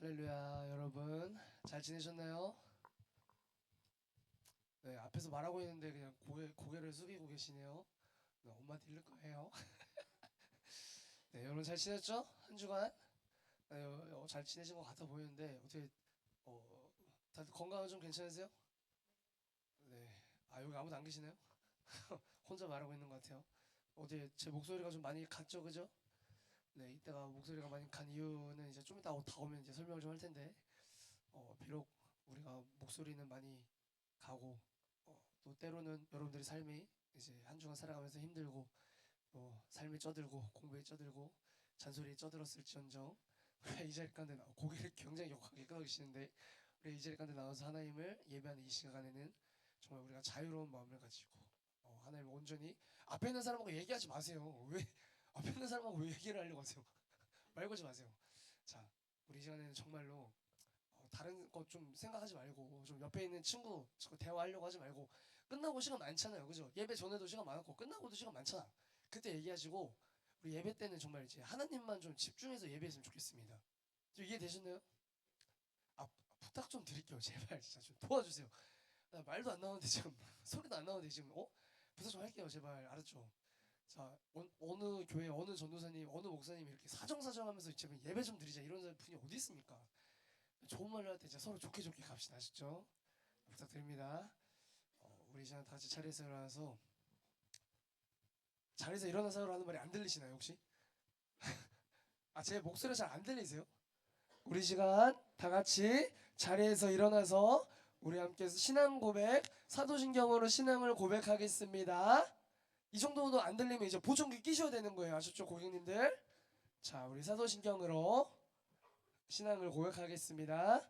할렐루야. 여러분 잘 지내셨나요? 네, 앞에서 말하고 있는데 그냥 고개를 숙이고 계시네요. 네, 엄마한테 이를 거예요. 네, 여러분 잘 지냈죠? 한 주간 네, 잘 지내신 것 같아 보이는데 어떻게 어, 다들 건강은 좀 괜찮으세요? 네. 아, 여기 아무도 안 계시네요? 혼자 말하고 있는 것 같아요. 어제 제 목소리가 좀 많이 갔죠, 그죠? 네, 이때가 목소리가 많이 간 이유는 이제 좀 이따 다 오면 이제 설명을 좀 할 텐데 비록 우리가 목소리는 많이 가고 또 때로는 여러분들의 삶이 이제 한 주간 살아가면서 힘들고 삶에 쪄들고 공부에 쪄들고 잔소리에 쪄들었을지언정 우리가 이 자리 가운데 고개를 굉장히 격하게 끄덕이시는데 우리 이 자리 가운데 나와서 하나님을 예배하는 이 시간에는 정말 우리가 자유로운 마음을 가지고 하나님을 온전히 앞에 있는 사람하고 얘기하지 마세요. 왜 앞에 있는 사람하고 왜 얘기를 하려고 하세요? 말 걸지 마세요. 자, 우리 이 시간에는 정말로 다른 것 좀 생각하지 말고 좀 옆에 있는 친구 자꾸 대화하려고 하지 말고 끝나고 시간 많잖아요, 그죠? 예배 전에도 시간 많았고 끝나고도 시간 많잖아. 그때 얘기하시고 우리 예배 때는 정말 이제 하나님만 좀 집중해서 예배했으면 좋겠습니다. 좀 이해되셨나요? 아, 부탁 좀 드릴게요, 제발 진짜 좀 도와주세요. 나 말도 안 나오는데 지금 소리도 안 나오는데 지금 부탁 좀 할게요, 제발. 알았죠? 자, 어느 교회 어느 전도사님 어느 목사님 이렇게 사정사정하면서 제발 예배 좀 드리자 이런 분이 어디 있습니까? 좋은 말로 할 때 진짜 서로 좋게 좋게 갑시다. 아시죠? 부탁드립니다. 우리 이제 다 같이 자리에서 일어나서라는 말이 안 들리시나요 혹시? 아, 제 목소리 잘 안 들리세요? 우리 시간 다 같이 자리에서 일어나서 우리 함께 신앙 고백 사도신경으로 신앙을 고백하겠습니다. 이 정도도 안 들리면 이제 보청기 끼셔야 되는 거예요. 아셨죠, 고객님들? 자, 우리 사도신경으로 신앙을 고백하겠습니다.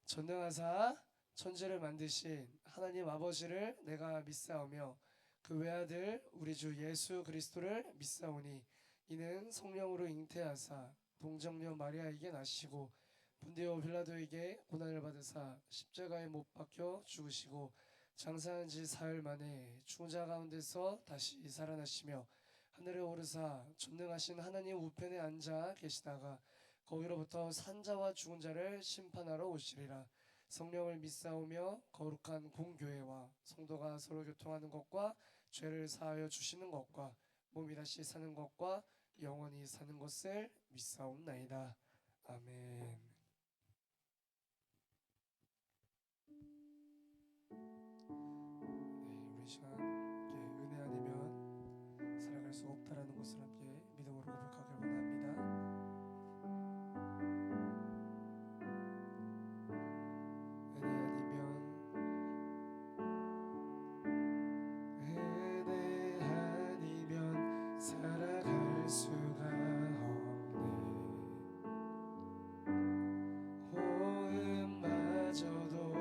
전능하사 천지를 만드신 하나님 아버지를 내가 믿사오며 그 외아들 우리 주 예수 그리스도를 믿사오니 이는 성령으로 잉태하사 동정녀 마리아에게 나시고 본디오 빌라도에게 고난을 받으사 십자가에 못 박혀 죽으시고 장사한 지 사흘 만에 죽은 자 가운데서 다시 살아나시며 하늘에 오르사 전능하신 하나님 우편에 앉아 계시다가 거기로부터 산자와 죽은 자를 심판하러 오시리라. 성령을 믿사오며 거룩한 공교회와 성도가 서로 교통하는 것과 죄를 사하여 주시는 것과 몸이 다시 사는 것과 영원히 사는 것을 믿사옵나이다. 아멘. 네, 우리 시간 은혜 아니면 살아갈 수 없다라는 것을 함께 믿음으로 고백하길 원합니다. 은혜 아니면 은혜 아니면 살아갈 수가 없네. 호흡마저도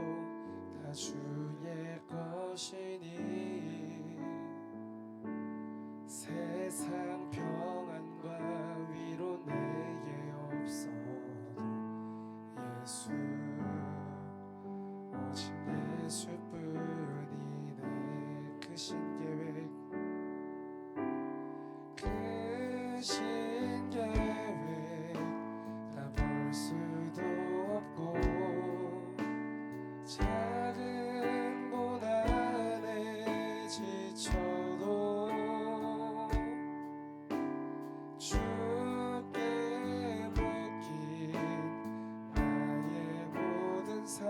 다 주의 것이니 세상 평안과 위로 내게 없어도 예수 오직 예수뿐이네. 크신 계획 다 볼 수도 없고 작은 고난에 지쳐도 주께 맡긴 나의 모든 삶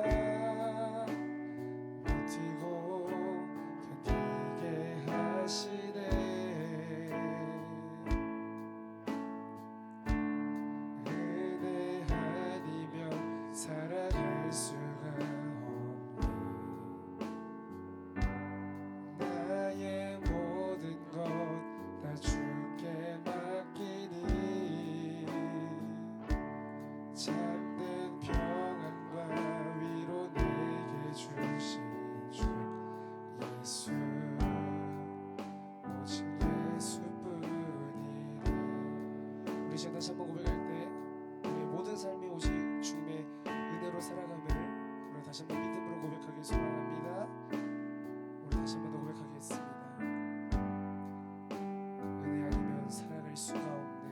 버티고 견디게 하시네. 은혜 아니면 살아갈 수가 없네. 나의 모든 것 다 주께 맡기니 참된 평안과 위로 내게 주신 주 예수 오직 예수뿐이네. 우리 시간 다시 한번 고백할 때 우리의 모든 삶이 오직 주님의 은혜로 살아감을 우리 다시 한번 믿음으로 고백하길 소망합니다. 우리 다시 한번 더 고백하겠습니다. 은혜 아니면 살아갈 수가 없네.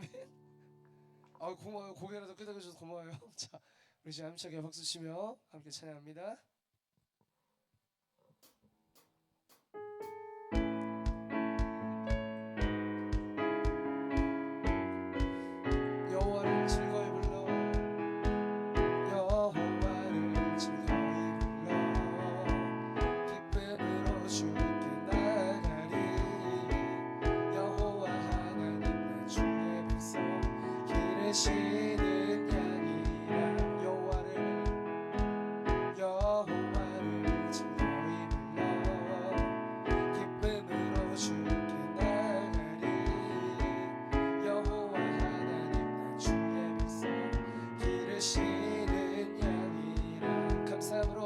아멘. 아 고마워요. 고개라도 끄덕여줘서 고마워요. 자, 우리 지금 힘차게 박수 치며 함께 찬양합니다. 여호와를 즐거이 불러 여호와를 즐거이 불러 기쁨으로 주께 나가리 여호와 하나님 나 주의 백성 기르시는 양이라 여호와를 즐거이 불러 기쁨으로 주께 나가리 여호와 하나님 나 주의 백성 기르시는 양이라 감사함으로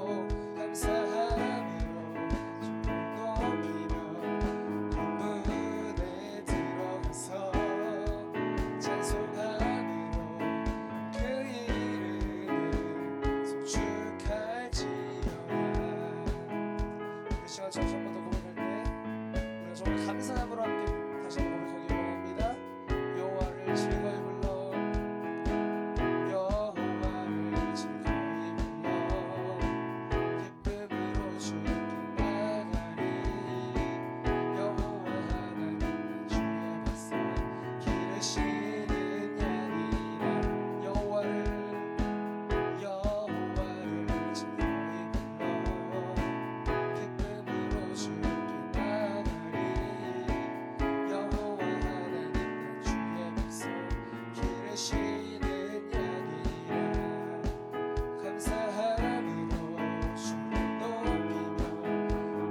문에 들어가서 찬송함으로 그 이름을 송축할지어다. 이 시간 잠시 한 번 더 고백할 때 우리가 정말 감사함으로 함께 다시 한번 고백하기 원합니다. 여호와를 즐거이 불러 여호와를 즐거이 불러 기쁨으로 주께 나가리 여호와 하나님 나 주의 백성 기르시는 양이라 여호와를 즐거이 불러 기쁨으로 주께 나가리 여호와 하나님 나 주의 백성 기르시는 양이라 감사함으로 주를 높이며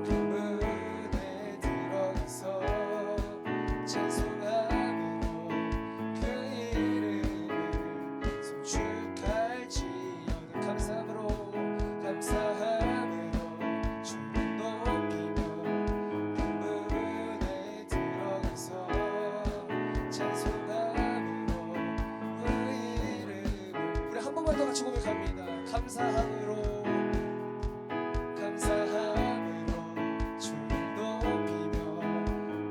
그 문에 들어가서 찬송함으로 그 이름을 송축할지어다. 감사함으로 주를 높이며 그 문에 들어가서 찬송함으로 그 이름을 우리 한 번만 더 같이 고백합니다. 감사함으로 주를 높이며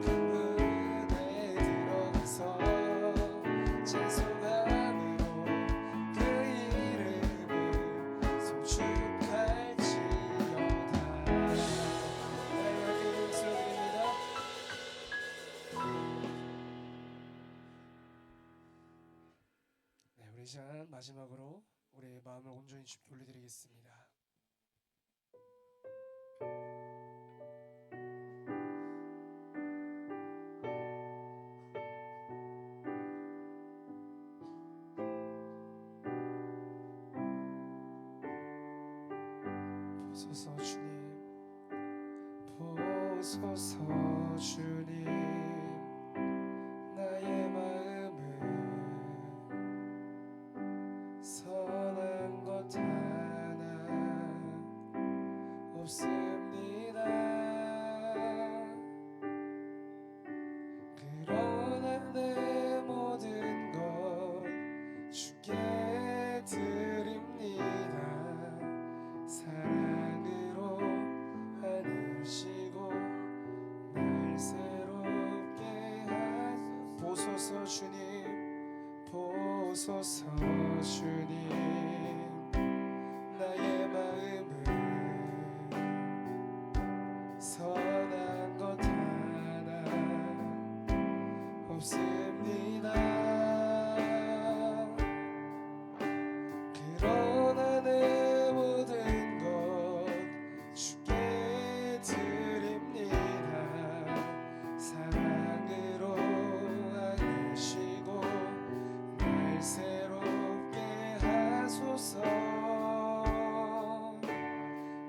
그 문에 들어가서 찬송함으로 그 이름을 송축할지어다. 하나님 이름 수여드립니다. 네, 우리 시간 마지막으로 우리의 마음을 온전히 주께 올려드리겠습니다. 보소서 주님, 보소서 주님, 나의 마음은 선한 것 하나 없습니다. 그러나 내 모든 것 주께 드립니다. 사랑으로 안으시고 날 새롭게 하소서. 주님, 보소서 주님, 나의 마음은 선한 것 하나 없습니다. 그러나 내 모든 것 주께 드립니다. 사랑으로 안으시고 날 새롭게 하소서.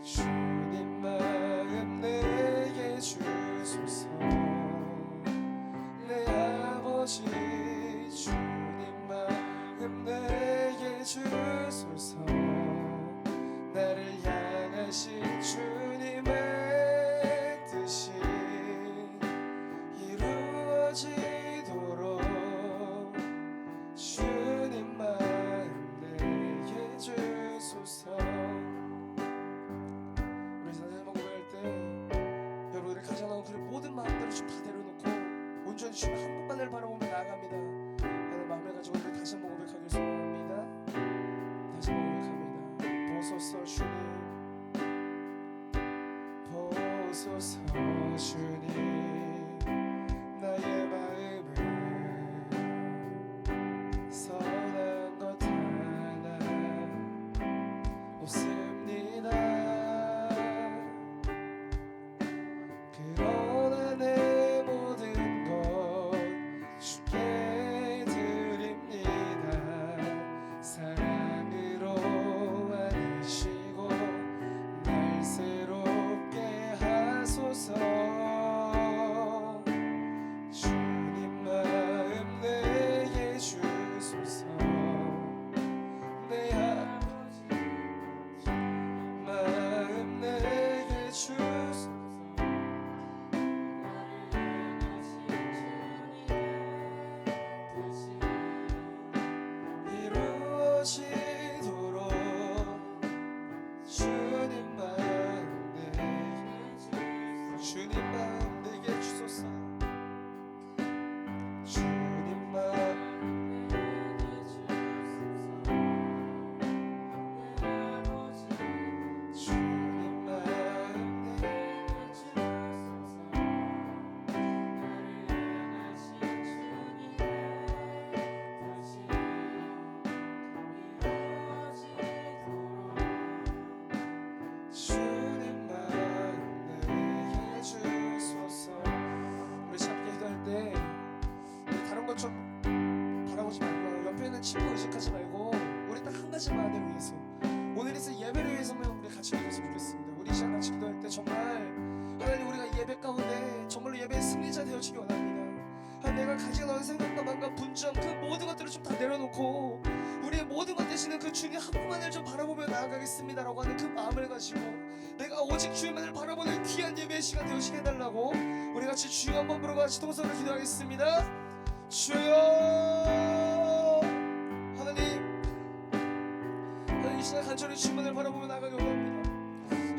주님 마음 내게 주소서. 내 아버지 주님 마음 내게 주소서. 나를 향하신 주님의 뜻이 이루어지도록 주님 마음 내게 주소서. 우리 사실 먹을 때 여러분들이 가져나온 그 모든 마음들을 좀 다 내려놓고 온전히 주님 한 분만을 바라보며 나아갑니다. 가지고 우리 다시 한번 고백하길 소원합니다. 다시 한번 고백합니다. 보소서 주님, 보소서 주님, 나의 마음은 선한 것 하나 없습니다. 그러나 내 모든 것 주께 드립니다. 사랑으로 안으시고 날 새롭게 하소서. 주님 마음 내게 주소서. 내 마음 내게 주소서. 이루어지도록 주님 마음 내게 주소서. 주님 마음 주님 마음 내게 주님 마음 내게 주소서. 우리 함께 기도할 때 다른 것 좀 바라보지 말고 옆에 있는 친구 의식하지 말고 우리 딱 한 가지만을 위해서, 오늘 있을 예배를 위해서만 우리 같이 기도했으면 좋겠습니다. 우리 시간 같이 기도할 때 정말 하나님, 우리가 예배 가운데 정말로 예배의 승리자 되어지기 원합니다. 하나님, 내가 가지고 나온 생각과 마음과 분점, 그 모든 것들을 좀 다 내려놓고 우리의 모든 것 되시는 그 주님 한 분만을 좀 바라보며 나아가겠습니다라고 하는 그 마음을 가지고 내가 오직 주님만을 바라보는 귀한 예배의 시간 되어지게 해달라고 우리 같이 주여 한번 부르고 같이 동성으로 기도하겠습니다. 주여. 하나님, 이 시간 간절히 주님만을 바라보며 나아가기 원합니다.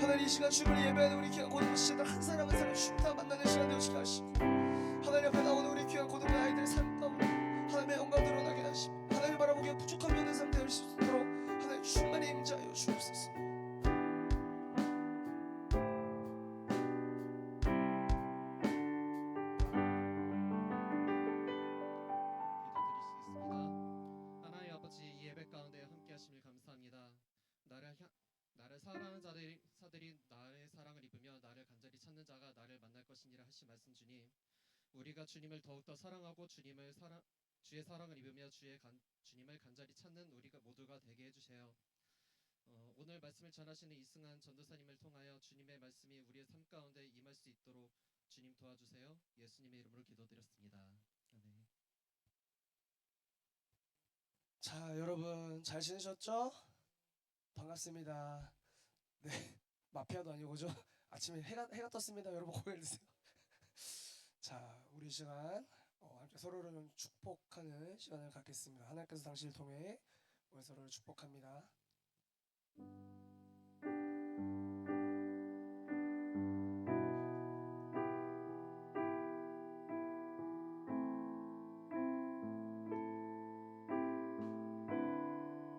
하나님, 이 시간 주님을 예배하는 우리 귀한 고등부 시대들 한 사람 한 사람 주님 다 만나는 시간 되어지게 하시고, 하나님 앞에 나오는 우리 귀한 고등부 아이들의 삶 가운데 하나님의 영광 드러나게 하시고, 하나님 바라보기에 부족함이 없는 삶 되어질 수 있도록 하나님 주님만의 임자여 주옵소서. 하나님 아버지, 이 예배 가운데 함께 하심을 감사합니다. 나를 사랑하는 자들이 나의 사랑을 입으며 나를 간절히 찾는 자가 나를 만날 것이니라 하신 말씀. 주님, 우리가 주님을 더욱더 사랑하고 주의 사랑을 입으며 주님을 간절히 찾는 우리가 모두가 되게 해주세요. 오늘 말씀을 전하시는 이승환 전도사님을 통하여 주님의 말씀이 우리의 삶 가운데 임할 수 있도록 주님 도와주세요. 예수님의 이름으로 기도드렸습니다. 아멘. 자, 여러분 잘 지내셨죠? 반갑습니다. 네, 마피아도 아니고 그죠? 아침에 해가 떴습니다. 여러분 고개를 드세요. 자, 우리 시간 함께 서로를 좀 축복하는 시간을 갖겠습니다. 하나님께서 당신을 통해 우리 서로를 축복합니다.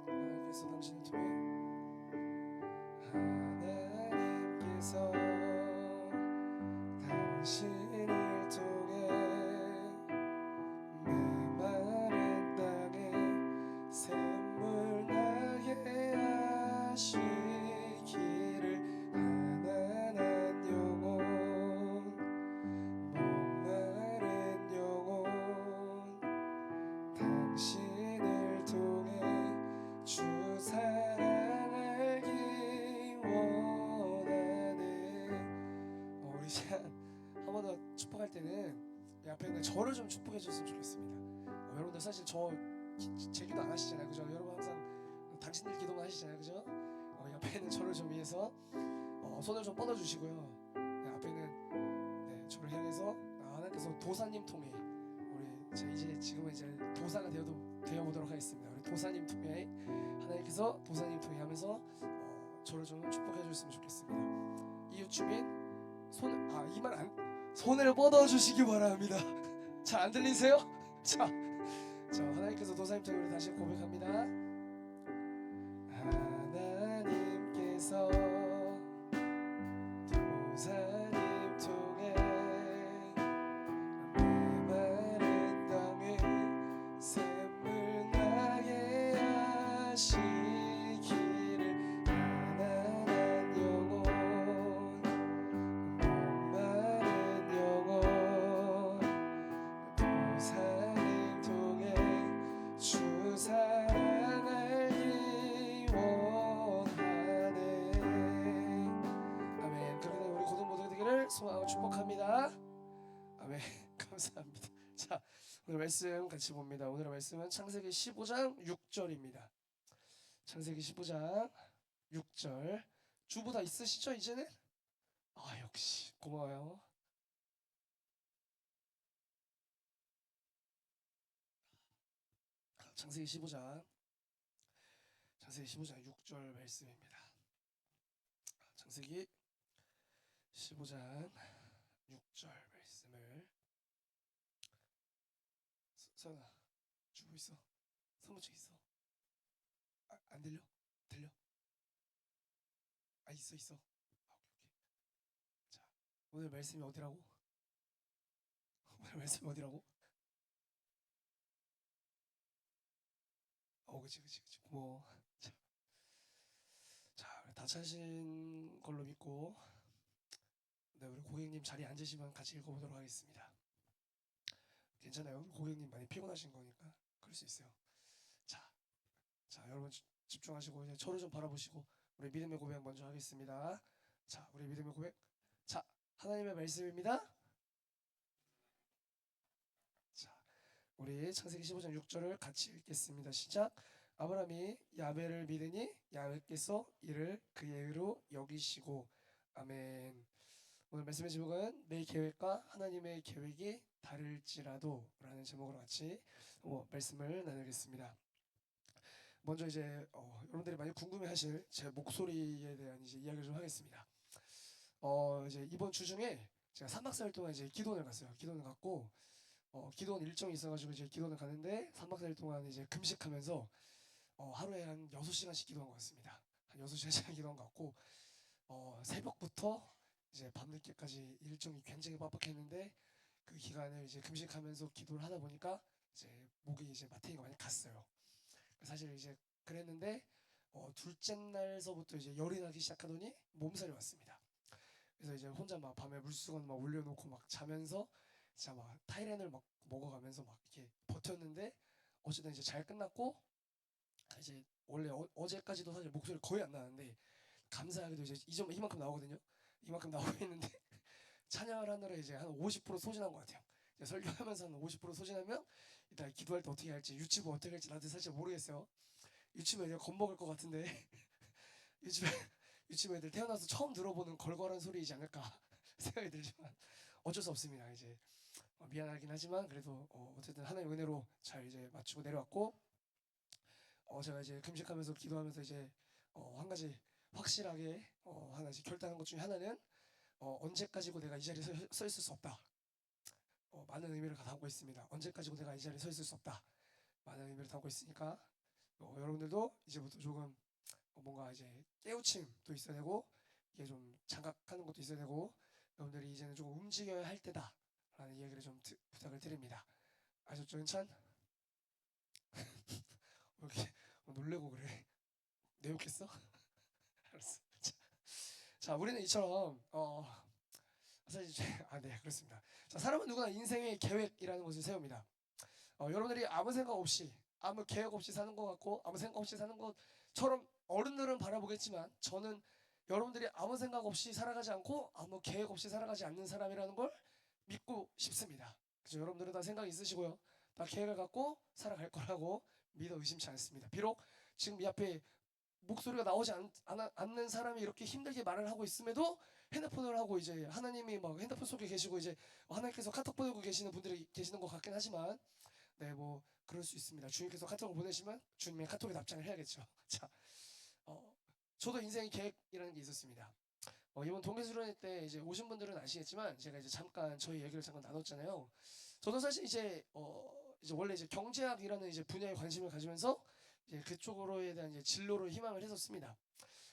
하나님께서 당신을 통해 하나님께서 당신을 통해 메마른 땅에 샘물 나게 하시기를, 가난한 영혼 목마른 영혼 당신을 통해 주 사랑 알기 원하네. 우리 시간 한 번 더 축복할 때는 앞에 있는 저를 좀 축복해 줬으면 좋겠습니다. 여러분들 사실 제 기도 안 하시잖아요, 그죠? 여러분 항상 당신들 기도만 하시잖아요, 그죠? 옆에 있는 저를 좀 위해서 손을 좀 뻗어 주시고요. 네, 앞에 있는 저를 향해서 하나님께서 도사님 통해 우리 지금은 이제 도사가 되어보도록 하겠습니다. 우리 도사님 통해 하나님께서 도사님 통해 하면서 저를 좀 축복해 주셨으면 좋겠습니다. 이웃 주민 손을 뻗어 주시기 바랍니다. 잘 안 들리세요? 자, 자, 하나님께서 도사님 통해 우리 다시 고백합니다. 하나님께서 도사님 통해 메마른 땅에 샘물 나게 하시기를 가난한 영혼 목마른 영혼 도사님 통해 주 사랑 알기 원하네. 아멘. 그러나 우리 고등 모두가 되기를 소망하고 축복합니다. 아멘. 감사합니다. 자, 오늘 말씀 같이 봅니다. 오늘의 말씀은 창세기 15장 6절입니다. 창세기 15장 6절. 주보 다 있으시죠 이제는? 아, 역시 고마워요. 창세기 15장 6절 말씀입니다. 창세기 15장 6절 말씀을 서연아 주고 있어. 선무책 있어. 안 들려? 들려? 있어. 오케이. 자, 오늘 말씀이 어디라고? 오늘 말씀이 어디라고? 그치. 고마워. 자, 다 찾으신 걸로 믿고, 네, 우리 고객님 자리에 앉으시면 같이 읽어보도록 하겠습니다. 괜찮아요? 고객님 많이 피곤하신 거니까 그럴 수 있어요. 자, 여러분 집중하시고 이제 저를 좀 바라보시고 우리 믿음의 고백 먼저 하겠습니다. 자, 우리 믿음의 고백. 자, 하나님의 말씀입니다. 자, 우리 창세기 15장 6절을 같이 읽겠습니다. 시작. 아브라함이 야훼를 믿으니 야훼께서 이를 그의 의로 여기시고. 아멘. 오늘 말씀의 제목은 내 계획과 하나님의 계획이 다를지라도 라는 제목으로 같이 말씀을 나누겠습니다. 먼저 이제 여러분들이 많이 궁금해하실 제 목소리에 대한 이제 이야기를 좀 하겠습니다. 이제 이번 주 중에 제가 3박 4일 동안 이제 기도원을 갔어요. 기도원을 갔고 기도원 일정이 있어가지고 이제 기도원을 가는데 3박 4일 동안 이제 금식하면서 하루에 한 6시간씩 기도한 것 같습니다. 한 6시간씩 기도한 것 같고 새벽부터 이제 밤늦게까지 일정이 굉장히 빡빡했는데 그 기간을 이제 금식하면서 기도를 하다 보니까 이제 목이 이제 마탱이가 많이 갔어요. 사실 이제 그랬는데 둘째 날서부터 이제 열이 나기 시작하더니 몸살이 왔습니다. 그래서 이제 혼자 막 밤에 물수건 막 올려놓고 막 자면서 진짜 막 타이레놀 막 먹어가면서 막 이렇게 버텼는데 어쨌든 이제 잘 끝났고 이제 원래 어제까지도 사실 목소리 거의 안 나는데 감사하게도 이제 이만큼 나오거든요. 이만큼 나오고 있는데 찬양을 하느라 이제 한 50% 소진한 것 같아요. 이제 설교하면서 한 50% 소진하면 이따 기도할 때 어떻게 할지 유치부 어떻게 할지 나도 사실 모르겠어요. 유치부 애들 겁먹을 것 같은데 유치부 애들 태어나서 처음 들어보는 걸걸한 소리이지 않을까 생각이 들지만 어쩔 수 없습니다. 이제 미안하긴 하지만 그래도 어쨌든 하나님의 은혜로 잘 이제 맞추고 내려왔고 제가 이제 금식하면서 기도하면서 이제 한 가지 확실하게 하나 이제 결단한 것 중에 하나는 언제까지고 내가 이 자리에 서 있을 수 없다. 많은 의미를 담고 있습니다. 언제까지고 내가 이 자리에 서 있을 수 없다. 많은 의미를 담고 있으니까 여러분들도 이제부터 조금 뭔가 이제 깨우침도 있어야 되고 이게 좀 장각하는 것도 있어야 되고 여러분들이 이제는 조금 움직여야 할 때다 라는 이야기를 좀 부탁을 드립니다. 아셨죠, 은찬? 이렇게 놀래고 그래? 내 욕했어? 알았어. 자, 우리는 이처럼 사실 네, 그렇습니다. 자, 사람은 누구나 인생의 계획이라는 것을 세웁니다. 여러분들이 아무 생각 없이 아무 계획 없이 사는 것 같고 아무 생각 없이 사는 것처럼 어른들은 바라보겠지만 저는 여러분들이 아무 생각 없이 살아가지 않고 아무 계획 없이 살아가지 않는 사람이라는 걸 믿고 싶습니다. 그죠? 여러분들은 다 생각이 있으시고요. 다 계획을 갖고 살아갈 거라고 믿어 의심치 않습니다. 비록 지금 이 앞에 목소리가 나오지 않는 사람이 이렇게 힘들게 말을 하고 있음에도 핸드폰을 하고 이제 하나님이 막 핸드폰 속에 계시고 이제 하나님께서 카톡 보내고 계시는 분들이 계시는 것 같긴 하지만 네, 뭐 그럴 수 있습니다. 주님께서 카톡을 보내시면 주님의 카톡에 답장을 해야겠죠. 자, 저도 인생의 계획이라는 게 있었습니다. 이번 동계수련회 때 이제 오신 분들은 아시겠지만 제가 이제 잠깐 저희 얘기를 잠깐 나눴잖아요. 저도 사실 이제 이제 원래 이제 경제학이라는 이제 분야에 관심을 가지면서 이제 그쪽으로에 대한 이제 진로를 희망을 했었습니다.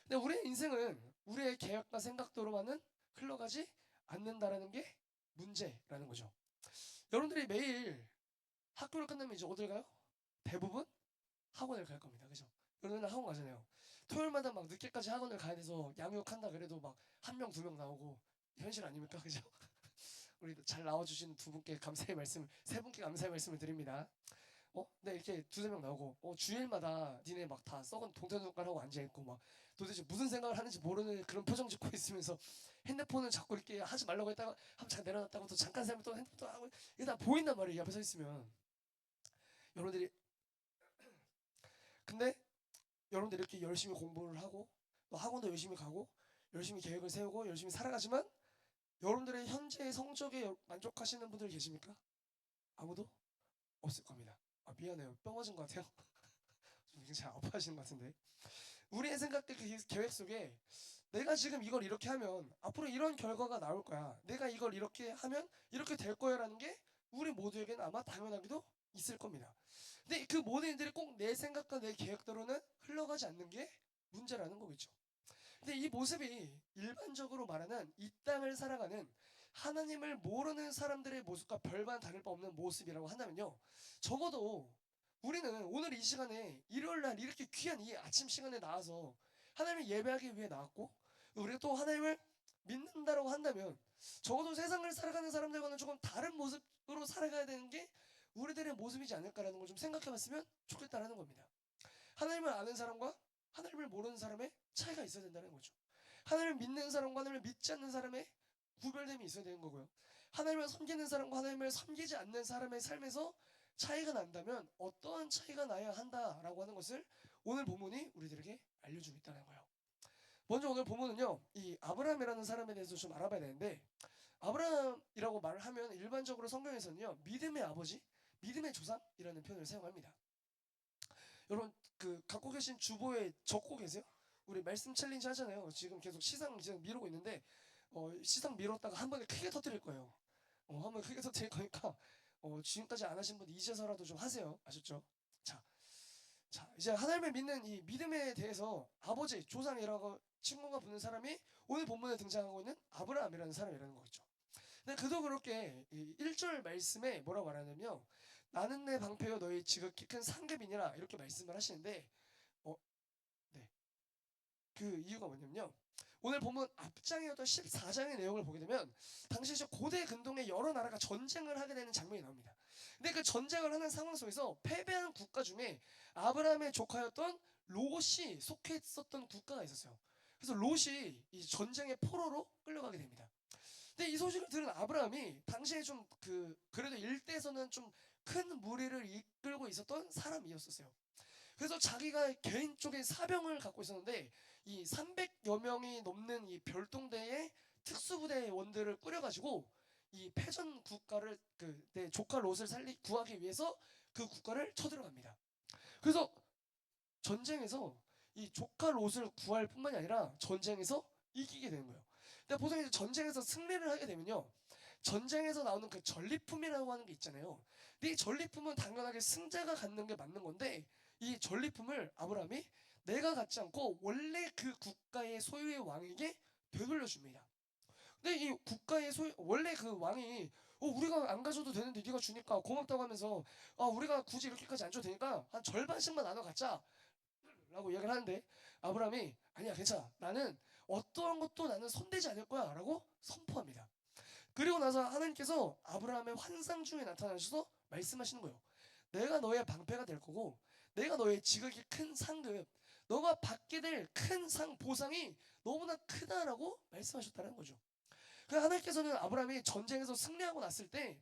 근데 우리의 인생은 우리의 계획과 생각대로만은 흘러가지 않는다라는 게 문제라는 거죠. 여러분들이 매일 학교를 끝나면 이제 어딜 가요? 대부분 학원을 갈 겁니다. 그죠? 여러분들 학원 가잖아요. 토요일마다 막 늦게까지 학원을 가야 돼서 양육한다 그래도 막 한 명, 두 명 나오고 현실 아닙니까? 그죠? 우리 잘 나와주신 두 분께 감사의 말씀, 세 분께 감사의 말씀을 드립니다. 네, 이렇게 두세 명 나오고, 주일마다 니네 막 다 썩은 동태눈깔하고 앉아있고, 막 도대체 무슨 생각을 하는지 모르는 그런 표정 짓고 있으면서 핸드폰을 자꾸 이렇게 하지 말라고 했다가 한번 잠깐 내려놨다가 또 잠깐 세면 또 핸드폰 하고, 이게 다 보인단 말이에요. 옆에 서 있으면. 여러분들이, 근데 여러분들이 이렇게 열심히 공부를 하고, 또 학원도 열심히 가고, 열심히 계획을 세우고, 열심히 살아가지만, 여러분들의 현재의 성적에 만족하시는 분들 계십니까? 아무도 없을 겁니다. 미안해요. 뼈 맞은 것 같아요. 좀 굉장히 잘 아파하시는 것 같은데. 우리의 생각들 그 계획 속에 내가 지금 이걸 이렇게 하면 앞으로 이런 결과가 나올 거야. 내가 이걸 이렇게 하면 이렇게 될 거야라는 게 우리 모두에게는 아마 당연하기도 있을 겁니다. 근데 그 모든 일들이 꼭 내 생각과 내 계획대로는 흘러가지 않는 게 문제라는 거겠죠. 근데 이 모습이 일반적으로 말하는 이 땅을 살아가는 하나님을 모르는 사람들의 모습과 별반 다를 바 없는 모습이라고 한다면요. 적어도 우리는 오늘 이 시간에 일요일 날 이렇게 귀한 이 아침 시간에 나와서 하나님을 예배하기 위해 나왔고 우리가 또 하나님을 믿는다라고 한다면 적어도 세상을 살아가는 사람들과는 조금 다른 모습으로 살아가야 되는 게 우리들의 모습이지 않을까라는 걸 좀 생각해 봤으면 좋겠다라는 겁니다. 하나님을 아는 사람과 하나님을 모르는 사람의 차이가 있어야 된다는 거죠. 하나님을 믿는 사람과 하나님을 믿지 않는 사람의 구별됨이 있어야 되는 거고요. 하나님을 섬기는 사람과 하나님을 섬기지 않는 사람의 삶에서 차이가 난다면 어떠한 차이가 나야 한다라고 하는 것을 오늘 본문이 우리들에게 알려주고 있다는 거예요. 먼저 오늘 본문은요, 이 아브라함이라는 사람에 대해서 좀 알아봐야 되는데, 아브라함이라고 말을 하면 일반적으로 성경에서는요, 믿음의 아버지, 믿음의 조상이라는 표현을 사용합니다. 여러분 갖고 계신 주보에 적고 계세요? 우리 말씀 챌린지 하잖아요. 지금 계속 시상 지금 미루고 있는데 시상 미뤘다가 한 번에 크게 터뜨릴 거예요. 한 번에 크게 터뜨릴 거니까 지금까지 안 하신 분 이제서라도 좀 하세요. 아셨죠? 자, 이제 하나님을 믿는 이 믿음에 대해서 아버지, 조상이라고 친구가 부는 사람이 오늘 본문에 등장하고 있는 아브라함이라는 사람이라는 거겠죠. 근데 그도 그렇게 1절 말씀에 뭐라고 말하냐면요. 나는 내 방패요 너희 지극히 큰 상급이니라 이렇게 말씀을 하시는데 네. 그 이유가 뭐냐면요. 오늘 보면 앞장의 어떤 14장의 내용을 보게 되면 당시 이제 고대 근동의 여러 나라가 전쟁을 하게 되는 장면이 나옵니다. 근데 그 전쟁을 하는 상황 속에서 패배한 국가 중에 아브라함의 조카였던 롯이 속해 있었던 국가가 있었어요. 그래서 롯이 이 전쟁의 포로로 끌려가게 됩니다. 근데 이 소식을 들은 아브라함이 당시에 좀 그래도 일대에서는 좀 큰 무리를 이끌고 있었던 사람이었었어요. 그래서 자기가 개인적인 사병을 갖고 있었는데 이 300여 명이 넘는 이 별동대의 특수부대원들을 꾸려가지고 이 패전 국가를 내 조카 롯을 구하기 위해서 그 국가를 쳐들어갑니다. 그래서 전쟁에서 이 조카 롯을 구할 뿐만이 아니라 전쟁에서 이기게 되는 거예요. 근데 보통 이제 전쟁에서 승리를 하게 되면요, 전쟁에서 나오는 그 전리품이라고 하는 게 있잖아요. 근데 이 전리품은 당연하게 승자가 갖는 게 맞는 건데 이 전리품을 아브라함이 내가 갖지 않고 원래 그 국가의 소유의 왕에게 되돌려 줍니다. 근데 이 국가의 소유 원래 그 왕이 우리가 안 가져도 되는데 네가 주니까 고맙다고 하면서 우리가 굳이 이렇게까지 안 줘도 되니까 한 절반씩만 나눠 갖자 라고 이야기를 하는데 아브라함이 아니야 괜찮아 나는 어떠한 것도 나는 손대지 않을 거야 라고 선포합니다. 그리고 나서 하나님께서 아브라함의 환상 중에 나타나셔서 말씀하시는 거예요. 내가 너의 방패가 될 거고 내가 너의 지극히 큰 상급 너가 받게 될 큰 보상이 너무나 크다라고 말씀하셨다는 거죠. 그 하나님께서는 아브라함이 전쟁에서 승리하고 났을 때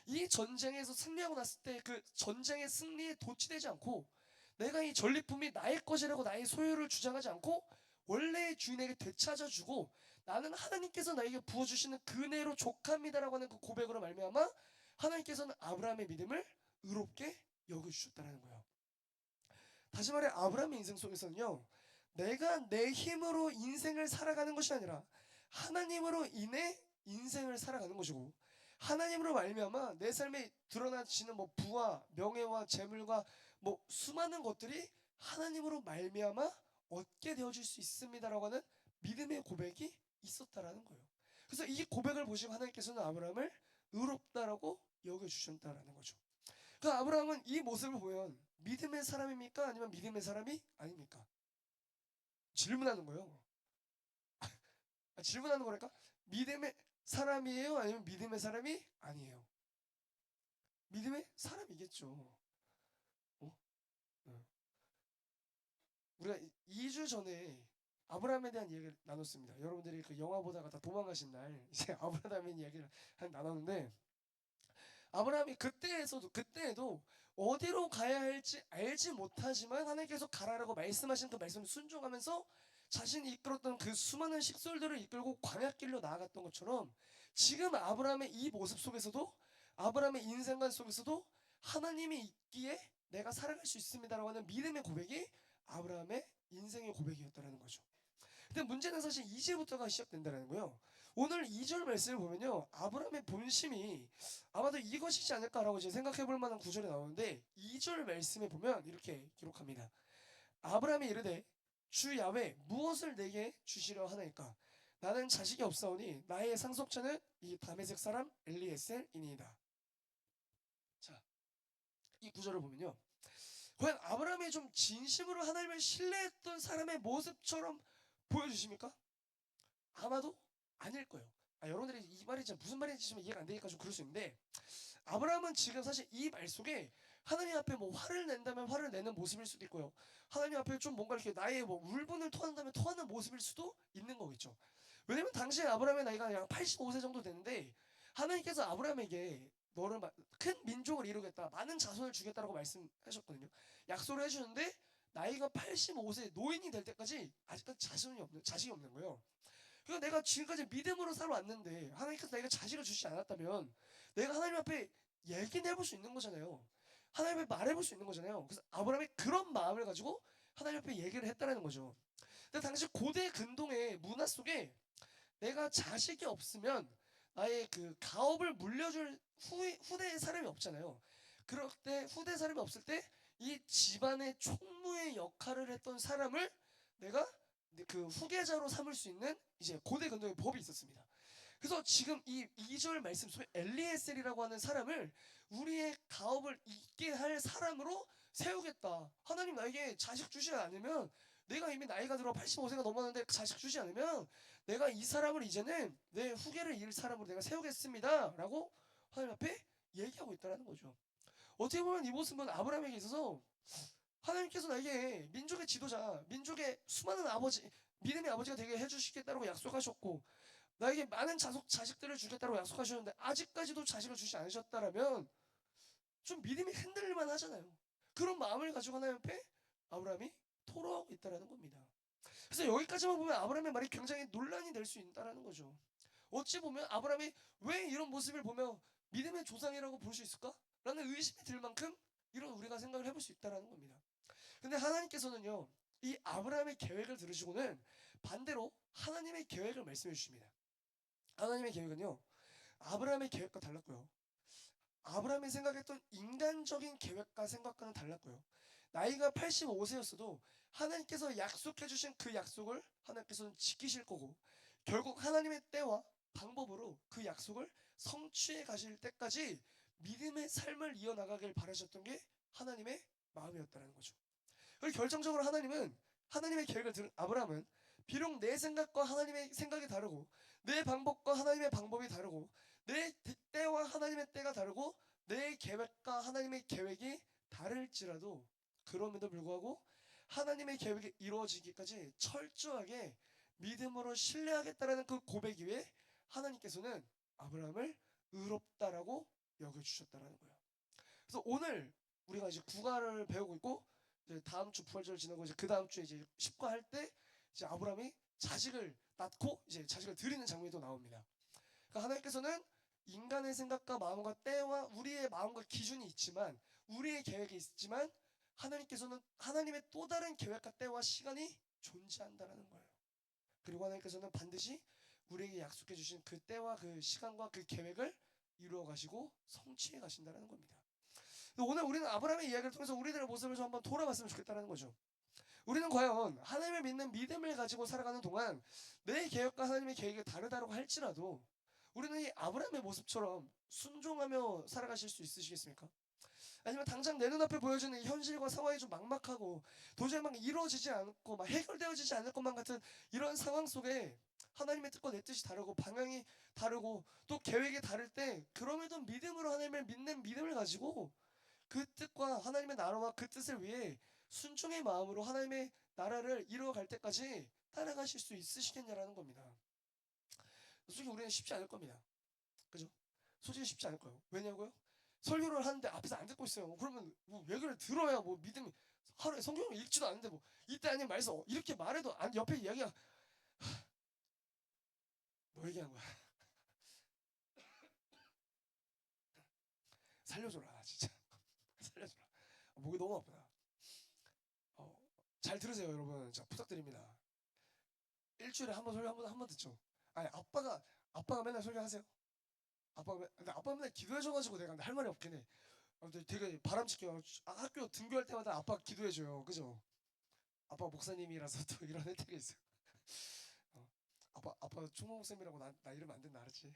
이 전쟁에서 승리하고 났을 때 그 전쟁의 승리에 도취되지 않고 내가 이 전리품이 나의 것이라고 나의 소유를 주장하지 않고 원래의 주인에게 되찾아주고 나는 하나님께서 나에게 부어주시는 그 은혜로 족합니다라고 하는 그 고백으로 말미암아 하나님께서는 아브라함의 믿음을 의롭게 여겨주셨다는 거예요. 다시 말해 아브라함의 인생 속에서는요, 내가 내 힘으로 인생을 살아가는 것이 아니라 하나님으로 인해 인생을 살아가는 것이고 하나님으로 말미암아 내 삶에 드러나지는 뭐 부와 명예와 재물과 뭐 수많은 것들이 하나님으로 말미암아 얻게 되어질 수 있습니다라고 하는 믿음의 고백이 있었다라는 거예요. 그래서 이 고백을 보시고 하나님께서는 아브라함을 의롭다라고 여겨주셨다라는 거죠. 그 아브라함은 이 모습을 보면 믿음의 사람입니까? 아니면 믿음의 사람이 아닙니까? 질문하는 거예요. 질문하는 거랄까? 믿음의 사람이에요? 아니면 믿음의 사람이 아니에요? 믿음의 사람이겠죠. 어? 네. 우리가 2주 전에 아브라함에 대한 이야기를 나눴습니다. 여러분들이 그 영화 보다가 다 도망가신 날 이제 아브라함의 이야기를 나눴는데 아브라함이 그때에도 어디로 가야 할지 알지 못하지만 하나님께서 가라라고 말씀하신 그 말씀을 순종하면서 자신이 이끌었던 그 수많은 식솔들을 이끌고 광야길로 나아갔던 것처럼 지금 아브라함의 이 모습 속에서도 아브라함의 인생관 속에서도 하나님이 있기에 내가 살아갈 수 있습니다라고 하는 믿음의 고백이 아브라함의 인생의 고백이었다는 거죠. 근데 문제는 사실 이제부터가 시작된다는 거예요. 오늘 2절 말씀을 보면요. 아브라함의 본심이 아마도 이것이지 않을까라고 이제 생각해 볼 만한 구절이 나오는데 2절 말씀에 보면 이렇게 기록합니다. 아브라함이 이르되 주 야외 무엇을 내게 주시려 하나이까? 나는 자식이 없사오니 나의 상속자는 이 다메섹 사람 엘리에셀이니이다. 자, 이 구절을 보면요. 과연 아브라함이 좀 진심으로 하나님을 신뢰했던 사람의 모습처럼 보여주십니까? 아마도 아닐 거예요. 여러분들이 이 말이 진짜 무슨 말인지 좀 이해가 안 되니까 좀 그럴 수 있는데 아브라함은 지금 사실 이 말 속에 하나님 앞에 뭐 화를 낸다면 화를 내는 모습일 수도 있고요. 하나님 앞에 좀 뭔가 이렇게 나의 뭐 울분을 토한다면 토하는 모습일 수도 있는 거겠죠. 왜냐면 당시에 아브라함의 나이가 약 85세 정도 되는데 하나님께서 아브라함에게 너를 큰 민족을 이루겠다, 많은 자손을 주겠다라고 말씀하셨거든요. 약속을 해주는데 나이가 85세 노인이 될 때까지 아직까지 자식이 없는 거예요. 그러니까 내가 지금까지 믿음으로 살아왔는데 하나님께서 내가 자식을 주시지 않았다면 내가 하나님 앞에 얘기는 해볼 수 있는 거잖아요. 하나님 앞에 말해볼 수 있는 거잖아요. 그래서 아브라함이 그런 마음을 가지고 하나님 앞에 얘기를 했다는 거죠. 근데 당시 고대 근동의 문화 속에 내가 자식이 없으면 나의 그 가업을 물려줄 후대의 사람이 없잖아요. 그럴 때 후대 사람이 없을 때 이 집안의 총무의 역할을 했던 사람을 내가 그 후계자로 삼을 수 있는 이제 고대 근동의 법이 있었습니다. 그래서 지금 이 2절 말씀 속에 엘리에셀이라고 하는 사람을 우리의 가업을 잇게 할 사람으로 세우겠다. 하나님 나에게 자식 주시지 않으면 내가 이미 나이가 들어 85세가 넘었는데 자식 주지 않으면 내가 이 사람을 이제는 내 후계를 이을 사람으로 내가 세우겠습니다. 라고 하나님 앞에 얘기하고 있다는 거죠. 어떻게 보면 이 모습은 아브라함에게 있어서 하나님께서 나에게 민족의 지도자, 민족의 수많은 아버지, 믿음의 아버지가 되게 해주시겠다고 약속하셨고 나에게 많은 자식들을 주겠다고 약속하셨는데 아직까지도 자식을 주지 않으셨다라면 좀 믿음이 흔들릴만 하잖아요. 그런 마음을 가지고 하나님 앞에 아브라함이 토로하고 있다는 겁니다. 그래서 여기까지만 보면 아브라함의 말이 굉장히 논란이 될 수 있다는 거죠. 어찌 보면 아브라함이 왜 이런 모습을 보며 믿음의 조상이라고 볼 수 있을까? 라는 의심이 들 만큼 이런 우리가 생각을 해볼 수 있다는 겁니다. 근데 하나님께서는요, 이 아브라함의 계획을 들으시고는 반대로 하나님의 계획을 말씀해 주십니다. 하나님의 계획은요, 아브라함의 계획과 달랐고요. 아브라함이 생각했던 인간적인 계획과 생각과는 달랐고요. 나이가 85세였어도 하나님께서 약속해 주신 그 약속을 하나님께서는 지키실 거고 결국 하나님의 때와 방법으로 그 약속을 성취해 가실 때까지 믿음의 삶을 이어나가길 바라셨던 게 하나님의 마음이었다는 거죠. 그리고 결정적으로 하나님은 하나님의 계획을 들은 아브라함은 비록 내 생각과 하나님의 생각이 다르고 내 방법과 하나님의 방법이 다르고 내 때와 하나님의 때가 다르고 내 계획과 하나님의 계획이 다를지라도 그럼에도 불구하고 하나님의 계획이 이루어지기까지 철저하게 믿음으로 신뢰하겠다라는 그 고백 위에 하나님께서는 아브라함을 의롭다라고 여겨주셨다라는 거예요. 그래서 오늘 우리가 이제 국가를 배우고 있고 이제 다음 주 부활절을 지나고 이제 그 다음 주에 이제 십과할 때 이제 아브라함이 자식을 낳고 이제 자식을 드리는 장면이 또 나옵니다. 그러니까 하나님께서는 인간의 생각과 마음과 때와 우리의 마음과 기준이 있지만 우리의 계획이 있지만 하나님께서는 하나님의 또 다른 계획과 때와 시간이 존재한다는 거예요. 그리고 하나님께서는 반드시 우리에게 약속해 주신 그 때와 그 시간과 그 계획을 이루어 가시고 성취해 가신다는 겁니다. 오늘 우리는 아브라함의 이야기를 통해서 우리들의 모습을 좀 한번 돌아봤으면 좋겠다는 거죠. 우리는 과연 하나님을 믿는 믿음을 가지고 살아가는 동안 내 계획과 하나님의 계획이 다르다고 할지라도 우리는 이 아브라함의 모습처럼 순종하며 살아가실 수 있으시겠습니까? 아니면 당장 내 눈앞에 보여지는 이 현실과 상황이 좀 막막하고 도저히 막 이루어지지 않고 막 해결되어지지 않을 것만 같은 이런 상황 속에 하나님의 뜻과 내 뜻이 다르고 방향이 다르고 또 계획이 다를 때 그럼에도 믿음으로 하나님을 믿는 믿음을 가지고 그 뜻과 하나님의 나라와 그 뜻을 위해 순종의 마음으로 하나님의 나라를 이루어갈 때까지 따라가실 수 있으시겠냐라는 겁니다. 솔직히 우리는 쉽지 않을 겁니다. 그죠? 솔직히 쉽지 않을 거예요. 왜냐고요? 설교를 하는데 앞에서 안 듣고 있어요. 그러면 뭐 얘기를 들어야 뭐 믿음이 하루에 성경을 읽지도 않는데 뭐 이때 아니면 말해서 이렇게 말해도 안 옆에 이야기가 뭐 얘기한 거야? 살려줘라 나 진짜 살려줘라. 목이 너무 아프다. 잘 들으세요 여러분. 자 부탁드립니다. 일주일에 한 번 설교 한 번 듣죠. 아니 아빠가 맨날 설교하세요. 근데 아빠 맨날 기도해줘가지고 내가 할 말이 없긴 해. 아무튼 되게 바람직해요. 학교 등교할 때마다 아빠 기도해줘요. 그죠? 아빠 목사님이라서 또 이런 혜택이 있어요. 아빠 총무 목사님이라고 나 이러면 안 된다 알았지?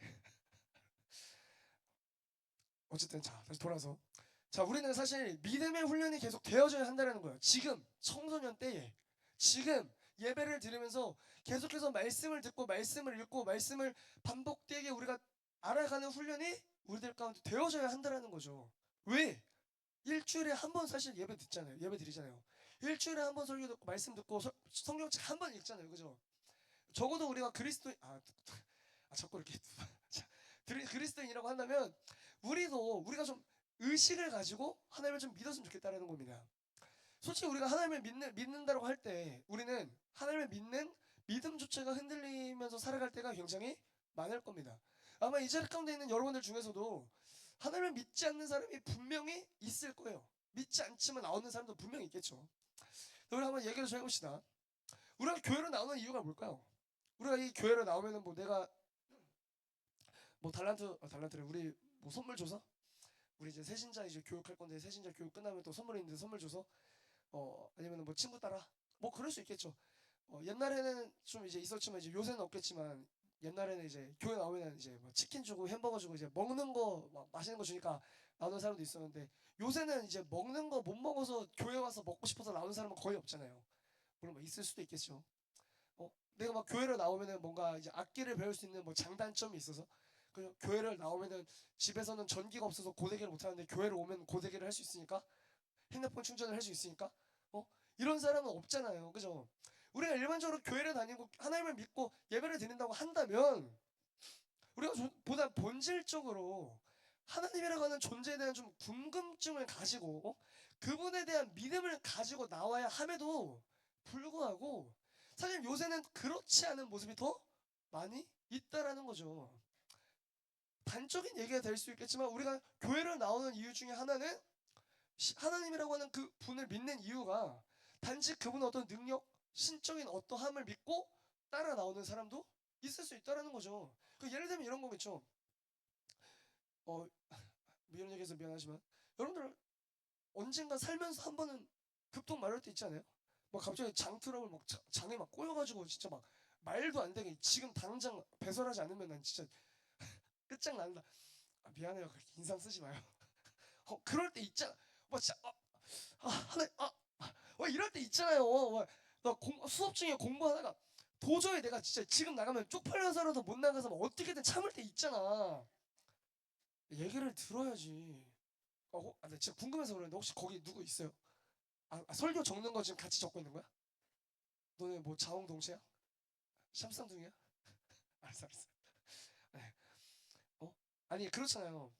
어쨌든 자 다시 돌아서 자 우리는 사실 믿음의 훈련이 계속 되어져야 한다는 거예요. 지금 청소년 때에 지금 예배를 드리면서 계속해서 말씀을 듣고 말씀을 읽고 말씀을 반복되게 우리가 알아가는 훈련이 우리들 가운데 되어져야 한다는 거죠. 왜? 일주일에 한 번 사실 예배 듣잖아요. 예배 드리잖아요. 일주일에 한 번 설교 듣고 말씀 듣고 성경책 한 번 읽잖아요. 그죠? 적어도 우리가 그리스도인 자꾸 이렇게 그리스도인이라고 한다면 우리가 좀 의식을 가지고 하나님을 좀 믿었으면 좋겠다라는 겁니다. 솔직히 우리가 하나님을 믿는다고 할 때 우리는 하나님을 믿는 믿음조차가 흔들리면서 살아갈 때가 굉장히 많을 겁니다. 아마 이 자리 가운데 있는 여러분들 중에서도 하나님을 믿지 않는 사람이 분명히 있을 거예요. 믿지 않지만 나오는 사람도 분명히 있겠죠. 우리 한번 얘기를 좀 해봅시다. 우리가 교회로 나오는 이유가 뭘까요? 우리가 이 교회로 나오면은 뭐 내가 뭐 달란트를 우리 뭐 선물 줘서 우리 이제 새신자 이제 교육할 건데 새신자 교육 끝나면 또 선물이 있는데 선물 줘서 아니면 뭐 친구 따라 뭐 그럴 수 있겠죠. 옛날에는 좀 이제 있었지만 이제 요새는 없겠지만 옛날에는 이제 교회 나오면 이제 뭐 치킨 주고 햄버거 주고 이제 먹는 거 막 맛있는 거 주니까 나오는 사람도 있었는데 요새는 이제 먹는 거 못 먹어서 교회 와서 먹고 싶어서 나오는 사람은 거의 없잖아요. 물론 뭐 있을 수도 있겠죠. 내가 막 교회를 나오면은 뭔가 이제 악기를 배울 수 있는 뭐 장단점이 있어서 그 교회를 나오면은 집에서는 전기가 없어서 고데기를 못 하는데 교회를 오면 고데기를 할 수 있으니까 핸드폰 충전을 할 수 있으니까 이런 사람은 없잖아요. 그죠? 우리가 일반적으로 교회를 다니고 하나님을 믿고 예배를 드린다고 한다면 우리가 보다 본질적으로 하나님이라고 하는 존재에 대한 좀 궁금증을 가지고 그분에 대한 믿음을 가지고 나와야 함에도 불구하고 사실 요새는 그렇지 않은 모습이 더 많이 있다라는 거죠. 단적인 얘기가 될 수 있겠지만 우리가 교회를 나오는 이유 중에 하나는 하나님이라고 하는 그 분을 믿는 이유가 단지 그분의 어떤 능력, 신적인 어떠함을 믿고 따라 나오는 사람도 있을 수 있다라는 거죠. 예를 들면 이런 거겠죠. 뭐 이런 얘기해서 미안하지만 여러분들 언젠가 살면서 한 번은 급통 마를 때 있지 않아요? 막 갑자기 장 트러블 막 장에 막 꼬여가지고 진짜 막 말도 안 되게 지금 당장 배설하지 않으면 난 진짜 끝장난다. 미안해요. 그렇게 인상 쓰지 마요. 그럴 때 있잖아. 뭐 진짜 하나 이럴 때 있잖아요. 나 수업 중에 공부하다가 도저히 내가 진짜 지금 나가면 쪽팔려서라도 못 나가서 막 어떻게든 참을 때 있잖아. 얘기를 들어야지. 나 진짜 궁금해서 그러는데 혹시 거기 누구 있어요? 설교 적는 거 지금 같이 적고 있는 거야? 너네 뭐 자웅동체야? 샴쌍둥이야? 알았어. 네. 아니 그렇잖아요.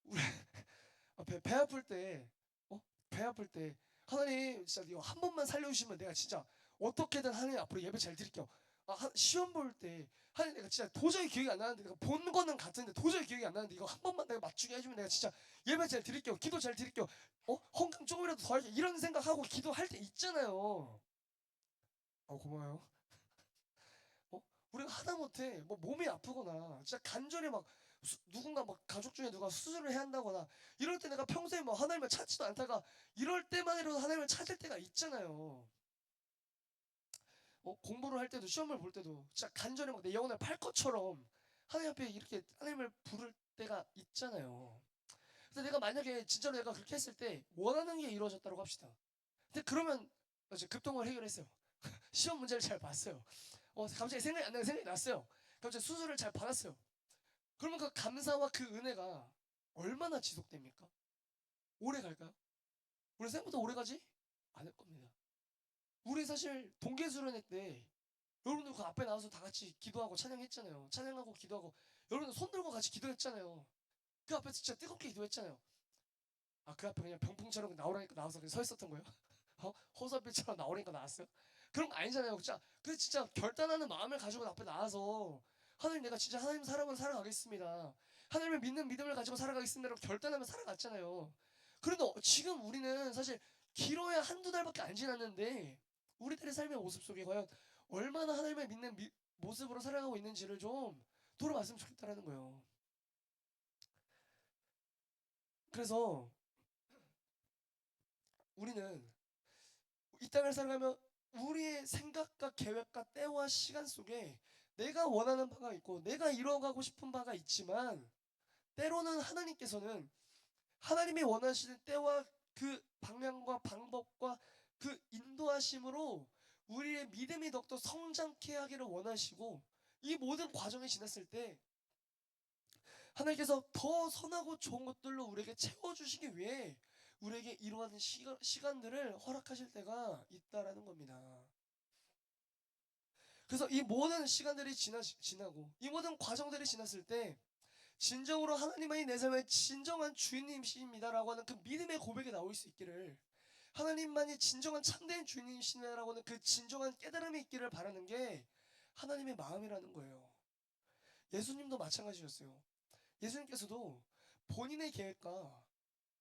우리 배 아플 때, 배 아플 때 하나님 진짜 이거 한 번만 살려주시면 내가 진짜 어떻게든 하나님 앞으로 예배 잘 드릴게요. 시험 볼 때 하나님 내가 진짜 도저히 기억이 안 나는데 내가 본 거는 같은데 도저히 기억이 안 나는데 이거 한 번만 내가 맞추게 해주면 내가 진짜 예배 잘 드릴게요. 기도 잘 드릴게요. 헌금 조금이라도 더 할게요. 이런 생각하고 기도할 때 있잖아요. 고마워요. 우리가 하다못해 뭐 몸이 아프거나 진짜 간절히 막 누군가 막 가족 중에 누가 수술을 해야 한다거나 이럴 때 내가 평소에 뭐 하나님을 찾지도 않다가 이럴 때만이라도 하나님을 찾을 때가 있잖아요. 공부를 할 때도 시험을 볼 때도 진짜 간절히 막 내 영혼을 팔 것처럼 하나님 앞에 이렇게 하나님을 부를 때가 있잖아요. 근데 내가 만약에 진짜로 내가 그렇게 했을 때 원하는 게 이루어졌다고 합시다. 근데 그러면 이제 급통을 해결했어요. 시험 문제를 잘 봤어요. 갑자기 생각이 안 나는 생각이 났어요. 갑자기 수술을 잘 받았어요. 그러면 그 감사와 그 은혜가 얼마나 지속됩니까? 오래 갈까요? 우리 생각보다 오래 가지 않을 겁니다. 우리 사실 동계수련회 때 여러분들 그 앞에 나와서 다 같이 기도하고 찬양했잖아요. 찬양하고 기도하고 여러분들 손 들고 같이 기도했잖아요. 그 앞에 진짜 뜨겁게 기도했잖아요. 그 앞에 그냥 병풍처럼 나오라니까 나와서 그냥 서 있었던 거예요? 호섭비처럼 나오라니까 나왔어요? 그런 거 아니잖아요. 진짜 그 진짜 결단하는 마음을 가지고 앞에 나와서 하나님 내가 진짜 하나님 사람으로 살아가겠습니다. 하나님을 믿는 믿음을 가지고 살아가겠습니다라고 결단하며 살아갔잖아요. 그런데 지금 우리는 사실 길어야 한두 달밖에 안 지났는데 우리들의 삶의 모습 속에 과연 얼마나 하나님을 믿는 모습으로 살아가고 있는지를 좀 돌아봤으면 좋겠다라는 거예요. 그래서 우리는 이 땅을 살아가며 우리의 생각과 계획과 때와 시간 속에 내가 원하는 바가 있고 내가 이루어가고 싶은 바가 있지만 때로는 하나님께서는 하나님이 원하시는 때와 그 방향과 방법과 그 인도하심으로 우리의 믿음이 더욱더 성장케 하기를 원하시고 이 모든 과정이 지났을 때 하나님께서 더 선하고 좋은 것들로 우리에게 채워주시기 위해 우리에게 이러한 시간들을 허락하실 때가 있다라는 겁니다. 그래서 이 모든 시간들이 지나고 이 모든 과정들이 지났을 때 진정으로 하나님만이 내 삶의 진정한 주인님이십니다라고 하는 그 믿음의 고백이 나올 수 있기를, 하나님만이 진정한 참된 주인이시다라고 하는 그 진정한 깨달음이 있기를 바라는 게 하나님의 마음이라는 거예요. 예수님도 마찬가지였어요. 예수님께서도 본인의 계획과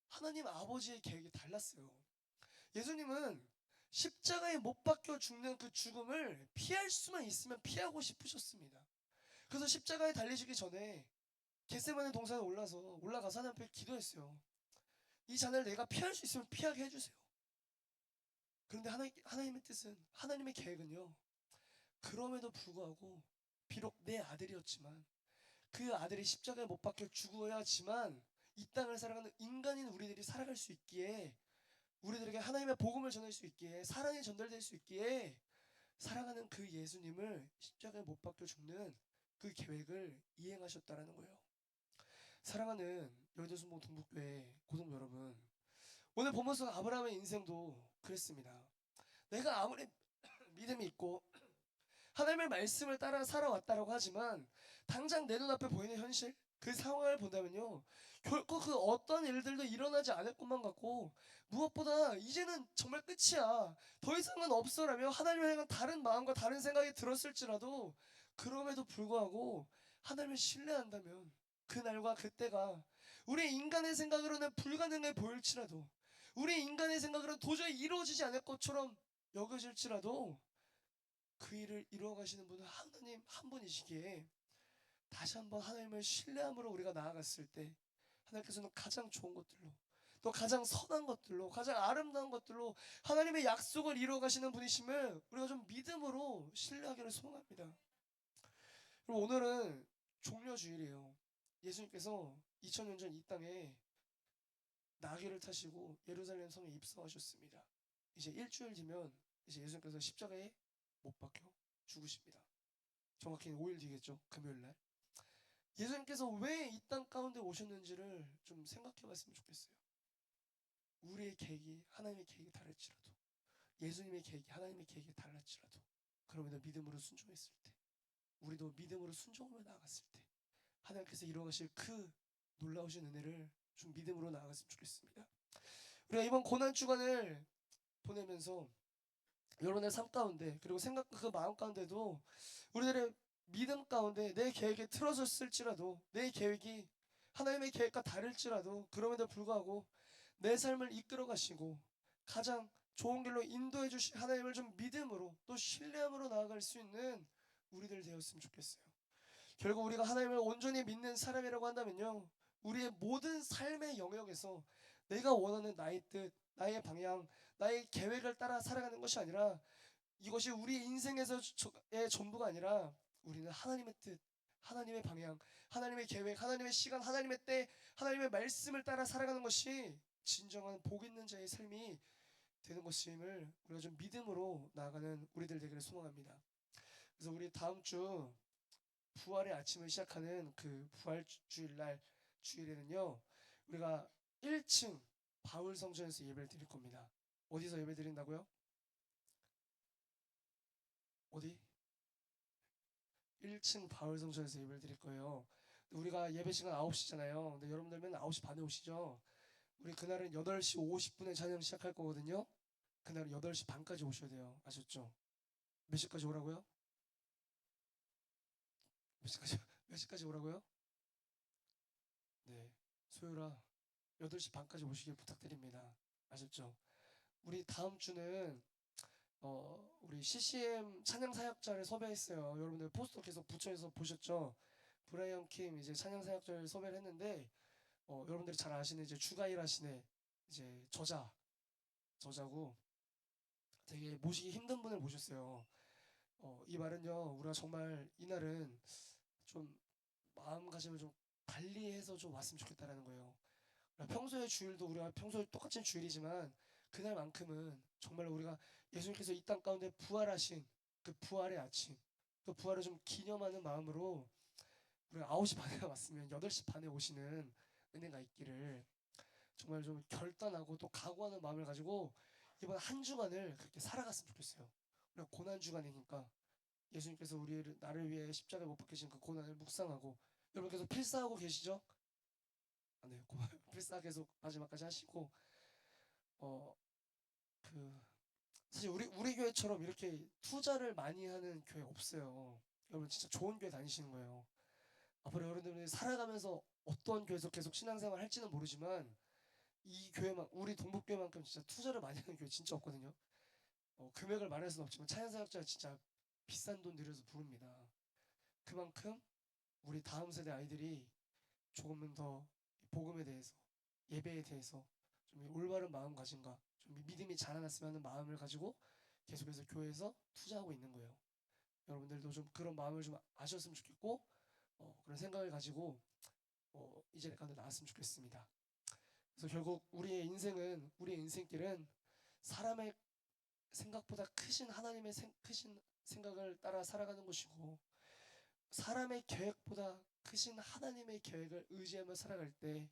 하나님 아버지의 계획이 달랐어요. 예수님은 십자가에 못 박혀 죽는 그 죽음을 피할 수만 있으면 피하고 싶으셨습니다. 그래서 십자가에 달리시기 전에 겟세마네 동산에 올라가서 하나님 앞에 기도했어요. 이 잔을 내가 피할 수 있으면 피하게 해주세요. 그런데 하나님의 뜻은, 하나님의 계획은요, 그럼에도 불구하고 비록 내 아들이었지만 그 아들이 십자가에 못 박혀 죽어야지만 이 땅을 살아가는 인간인 우리들이 살아갈 수 있기에, 우리들에게 하나님의 복음을 전할 수 있기에, 사랑이 전달될 수 있기에 사랑하는 그 예수님을 십자가에 못 박혀 죽는 그 계획을 이행하셨다라는 거예요. 사랑하는 여의도순복 동북교회 고등부 여러분, 오늘 본문 속 아브라함의 인생도 그랬습니다. 내가 아무리 믿음이 있고 하나님의 말씀을 따라 살아왔다라고 하지만 당장 내 눈앞에 보이는 현실, 그 상황을 본다면요, 결코 그 어떤 일들도 일어나지 않을 것만 같고, 무엇보다 이제는 정말 끝이야, 더 이상은 없어라며 하나님을 향한 다른 마음과 다른 생각이 들었을지라도 그럼에도 불구하고 하나님을 신뢰한다면 그날과 그때가 우리 인간의 생각으로는 불가능해 보일지라도, 우리 인간의 생각으로는 도저히 이루어지지 않을 것처럼 여겨질지라도 그 일을 이루어 가시는 분은 하나님 한 분이시기에 다시 한번 하나님을 신뢰함으로 우리가 나아갔을 때 하나님께서는 가장 좋은 것들로, 또 가장 선한 것들로, 가장 아름다운 것들로 하나님의 약속을 이루어 가시는 분이심을 우리가 좀 믿음으로 신뢰하기를 소망합니다. 그리고 오늘은 종려주일이에요. 예수님께서 2000년 전 이 땅에 나귀를 타시고 예루살렘 성에 입성하셨습니다. 이제 일주일 뒤면 이제 예수님께서 십자가에 못 박혀 죽으십니다. 정확히는 5일 뒤겠죠. 금요일날. 예수님께서 왜 이 땅 가운데 오셨는지를 좀 생각해 봤으면 좋겠어요. 우리의 계획이 하나님의 계획이 다를지라도, 예수님의 계획이 하나님의 계획이 달랐지라도, 그러면 믿음으로 순종했을 때, 우리도 믿음으로 순종하며 나아갔을 때 하나님께서 이루어가실 그 놀라우신 은혜를 좀 믿음으로 나아갔으면 좋겠습니다. 우리가 이번 고난 주간을 보내면서 여러분의 삶 가운데, 그리고 생각과 그 마음 가운데도 우리들의 믿음 가운데 내 계획에 틀어졌을지라도, 내 계획이 하나님의 계획과 다를지라도 그럼에도 불구하고 내 삶을 이끌어 가시고 가장 좋은 길로 인도해 주실 하나님을 좀 믿음으로 또 신뢰함으로 나아갈 수 있는 우리들 되었으면 좋겠어요. 결국 우리가 하나님을 온전히 믿는 있는 사람이라고 한다면요, 우리의 모든 삶의 영역에서 내가 원하는 나의 뜻, 나의 방향, 나의 계획을 따라 살아가는 것이 아니라, 이것이 우리의 인생에서의 전부가 아니라, 우리는 하나님의 뜻, 하나님의 방향, 하나님의 계획, 하나님의 시간, 하나님의 때, 하나님의 말씀을 따라 살아가는 것이 진정한 복 있는 자의 삶이 되는 것임을 우리가 좀 믿음으로 나아가는 우리들 되기를 소망합니다. 그래서 우리 다음 주 부활의 아침을 시작하는 그 부활 주일날 주일에는요, 우리가 1층 바울 성전에서 예배를 드릴 겁니다. 어디서 예배 드린다고요? 어디? 1층 바울 성전에서 예배를 드릴 거예요. 우리가 예배 시간 9시잖아요. 근데 여러분들 맨날 9시 반에 오시죠? 우리 그날은 8시 50분에 찬양 시작할 거거든요. 그날은 8시 반까지 오셔야 돼요. 아셨죠? 몇 시까지 오라고요? 몇 시까지 몇 시까지 오라고요? 네. 소율아, 8시 반까지 오시길 부탁드립니다. 아셨죠? 우리 다음 주는 우리 CCM 찬양 사역자를 섭외했어요. 여러분들 포스터 계속 붙여서 보셨죠? 브라이언 킴 이제 찬양 사역자를 섭외를 했는데, 여러분들이 잘 아시는 이제 주가일 하시네 이제 저자고 되게 모시기 힘든 분을 모셨어요. 이 말은요, 우리가 정말 이날은 좀 마음가짐을 좀 달리해서 좀 왔으면 좋겠다라는 거예요. 평소의 주일도 우리가 평소에 똑같은 주일이지만 그날만큼은 정말 우리가 예수님께서 이 땅 가운데 부활하신 그 부활의 아침, 그 부활을 좀 기념하는 마음으로 우리가 9시 반에 왔으면 8시 반에 오시는 은혜가 있기를 정말 좀 결단하고 또 각오하는 마음을 가지고 이번 한 주간을 그렇게 살아갔으면 좋겠어요. 우리가 고난 주간이니까 예수님께서 나를 위해 십자가에 못 박히신 그 고난을 묵상하고, 여러분 계속 필사하고 계시죠? 아, 네, 고마워요. 필사 계속 마지막까지 하시고, 어, 그 사실 우리 교회처럼 이렇게 투자를 많이 하는 교회 없어요. 여러분 진짜 좋은 교회 다니시는 거예요. 앞으로 여러분들이 살아가면서 어떤 교회에서 계속 신앙생활 할지는 모르지만 이 교회만, 우리 동북교회만큼 진짜 투자를 많이 하는 교회 진짜 없거든요. 금액을 말할 수는 없지만 찬양사역자가 진짜 비싼 돈 들여서 부릅니다. 그만큼 우리 다음 세대 아이들이 조금은 더 복음에 대해서, 예배에 대해서 좀 올바른 마음가짐과 좀 믿음이 자라났으면 하는 마음을 가지고 계속해서 교회에서 투자하고 있는 거예요. 여러분들도 좀 그런 마음을 좀 아셨으면 좋겠고, 그런 생각을 가지고 이 자리 가운데 나왔으면 좋겠습니다. 그래서 결국 우리의 인생길은 사람의 생각보다 크신 하나님의 크신 생각을 따라 살아가는 것이고, 사람의 계획보다 크신 하나님의 계획을 의지하며 살아갈 때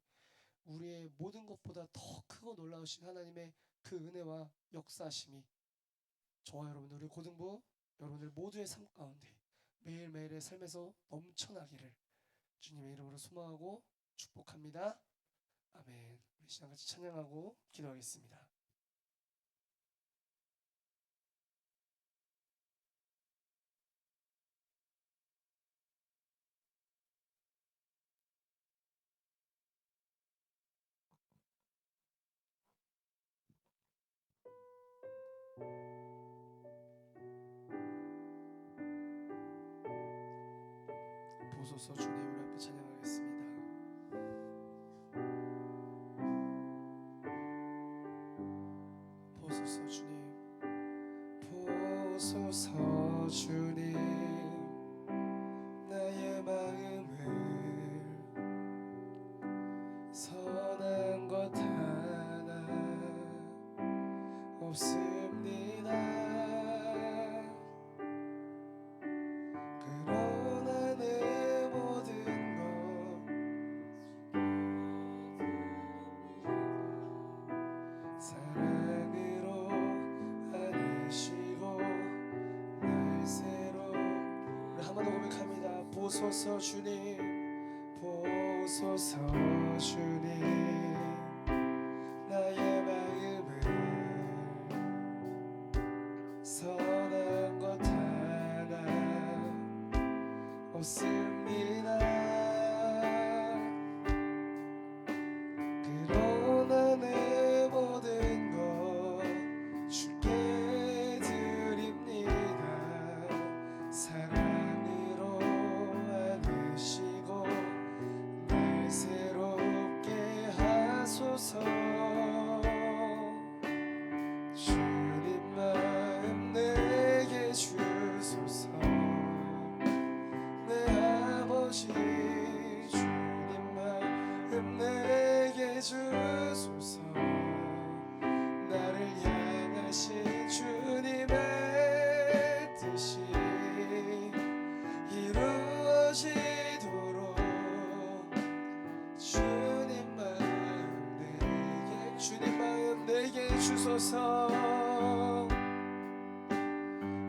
우리의 모든 것보다 더 크고 놀라우신 하나님의 그 은혜와 역사하심이 저와 여러분들, 우리 고등부 여러분들 모두의 삶 가운데 매일매일의 삶에서 넘쳐나기를 주님의 이름으로 소망하고 축복합니다. 아멘. 우리 시간 같이 찬양하고 기도하겠습니다. 보소서 주님, 우리 함께 찬양하겠습니다. 보소서 주님, 보소서 주님, 나의 마음을 선한 것 하나 없습니다. 그러나 내 모든 것 사랑으로 안으시고 날 새로. 우리 한 번 더 고백합니다. 보소서 주님, 보소서 주님, 나의 마음을 선한 것 하나 없습니다. 그러나 내 모든 것 주께 드립니다. 사랑으로 안으시고 마음 내게 주소서. 나를 향하신 주님의 뜻이 이루어지도록 주님 마음 내게 주소서.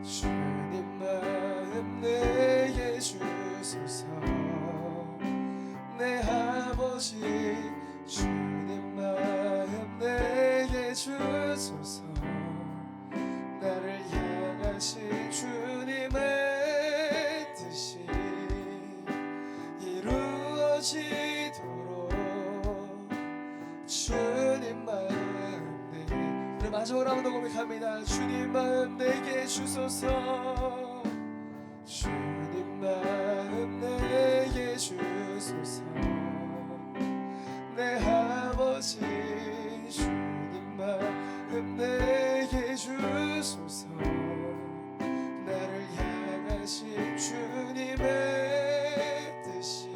주님 마음 내게 주소서. 내 아버지 주님 마음 내게 주소서. 나를 향하신 주님의 뜻이 이루어지도록 주님 마음 내게. 우리 마지막으로 한번 더 고백합니다. 주님 마음 내게 주소서. 주님 마음 내게 주소서. 내 아버지 주님 마음 내게 주소서. 나를 향하신 주님의 뜻이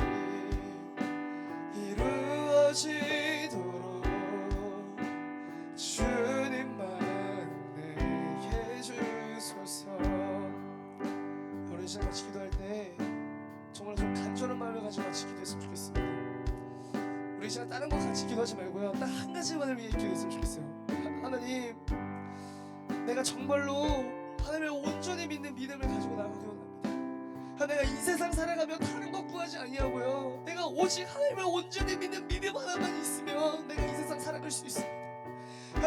이루어지도록 주님 마음 내게 주소서. 우리 시간 같이 기도할 때 정말 좀 간절한 마음을 가지고 같이 기도했으면 좋겠습니다. 우리 시간 다른 거 같이 기도하지 말고요, 딱 한 가지만을 위해 기도했으면 좋겠어요. 하나님, 내가 정말로 하나님을 온전히 믿는 믿음을 가지고 나가기 원합니다. 내가 이 세상 살아가며 다른 것 구하지 아니하고요, 내가 오직 하나님을 온전히 믿는 믿음 하나만 있으면 내가 이 세상 살아갈 수 있습니다.